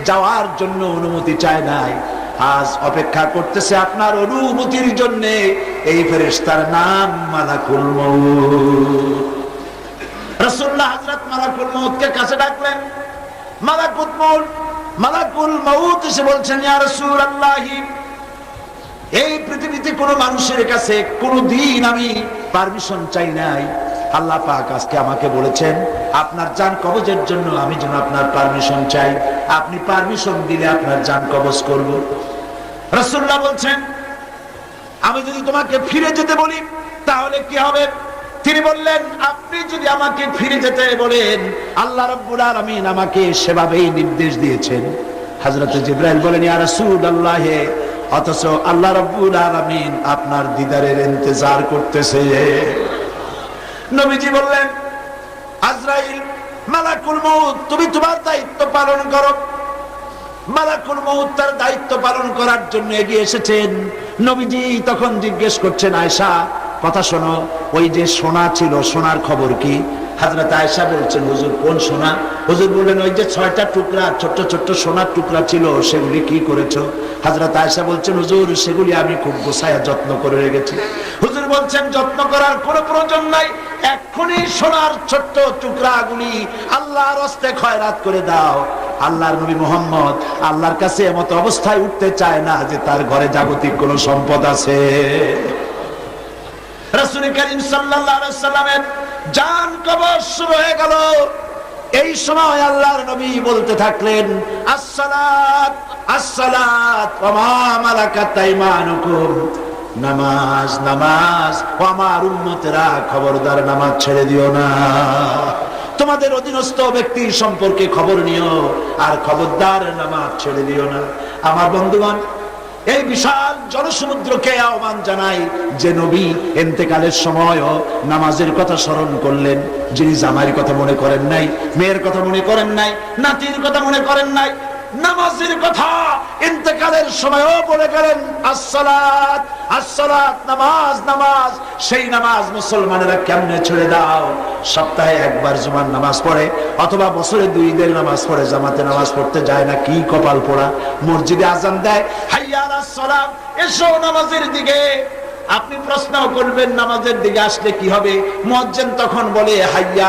যাওয়ার জন্য অনুমতি চায় নাই, আজ অপেক্ষা করতেছে আপনার অনুমতির জন্য। এই ফেরেশতার নাম মালাকুল মউত। রাসূলুল্লাহ হযরত মালাকুল মউতকে কাছে ডাকলেন। মালাকুল মউত এসে বলছেন, ইয়া রাসূলুল্লাহ এই পৃথিবীতে কোন মানুষের কাছে কোনদিন আমি পারমিশন চাই নাই, আল্লাহ পাক আজকে আমাকে বলেছেন আপনার জান কবজের জন্য আমি যেন আপনার পারমিশন চাই, আপনি পারমিশন দিলে আপনার জান কবজ করব। রাসূলুল্লাহ বলছেন, আমি যদি তোমাকে ফিরে যেতে বলি তাহলে কি হবে? তিনি বললেন, আপনি যদি আমাকে ফিরে যেতে বলেন আল্লাহ রাব্বুল আলামিন আমাকে সেভাবেই নির্দেশ দিয়েছেন। হযরত জিবরাইল বলেন, ইয়া রাসূলুল্লাহ অথচ আল্লাহ রাব্বুল আলামিন আপনার দিদারের ইন্তজার করতেছে। নবীজি বললেন, আজরাইল, মালাকুল মউত, তুমি তোমার দায়িত্ব পালন করো। মালাকুল মউত তার দায়িত্ব পালন করার জন্য এগিয়ে এসেছেন। নবীজি তখন জিজ্ঞেস করছেন, আয়েশা কথা শোনো, ওই যে সোনা ছিল, সোনার খবর কি? হযরত আয়েশা বলছেন, হুজুর কোন সোনা? হুজুর বললেন, ওই যে 6টা টুকরা, ছোট্ট ছোট্ট সোনার টুকরা ছিল, সেগুলি কি করেছো? হযরত আয়েশা বলছেন, হুজুর সেগুলি আমি খুব গোছায়া যত্ন করে রেখেছি। হুজুর বলছেন, যত্ন করার কোনো প্রয়োজন নাই, এক্ষুনি সোনার ছোট্ট টুকরাগুলি আল্লাহর হস্তে খয়রাত করে দাও। আল্লাহর নবী মুহাম্মদ আল্লাহর কাছে এমত অবস্থায় উঠতে চায় না যে তার ঘরে জাগতিক কোনো সম্পদ আছে। রাসূল করিম সাল্লাল্লাহু আলাইহি ওয়াসাল্লামের জান কবজ শুরু হয়ে গেল। এই সময় আল্লাহর নবী বলতে থাকলেন, আসসালাত আসসালাত ওয়া মা মালাকাত আইমানুকুম, নামাজ নামাজ। ও আমার উম্মতেরা, খবরদার নামাজ ছেড়ে দিও না। তোমাদের অধীনস্থ ব্যক্তি সম্পর্কে খবর নিও, আর খবরদার নামাজ ছেড়ে দিও না। আমার বন্ধুগণ, এই বিশাল জনসমুদ্রকে আহ্বান জানাই যে নবী ইন্তেকালের সময়ও নামাজের কথা স্মরণ করলেন। যিনি জামাইয়ের কথা মনে করেন নাই, মেয়ের কথা মনে করেন নাই, নাতির কথা মনে করেন নাই, নামাজের কথা ইন্তেকালের সময়ও বলে গেলেন, আসসালাত আসসালাত, নামাজ নামাজ। সেই নামাজ মুসলমানেরা কেমনে ছেড়ে দাও? সপ্তাহে একবার জুমার নামাজ পড়ে, অথবা বছরে 2 ঈদের নামাজ পড়ে, জামাতে নামাজ পড়তে যায় না। কি কপাল পোড়া! মসজিদে আজান দেয়, হাইয়া আলাস সালাত, এসো নামাজের দিকে। আপনি প্রশ্ন করবেন, নামাজের দিকে আসলে কি হবে? মুয়াজ্জিন তখন বলে, হাইয়া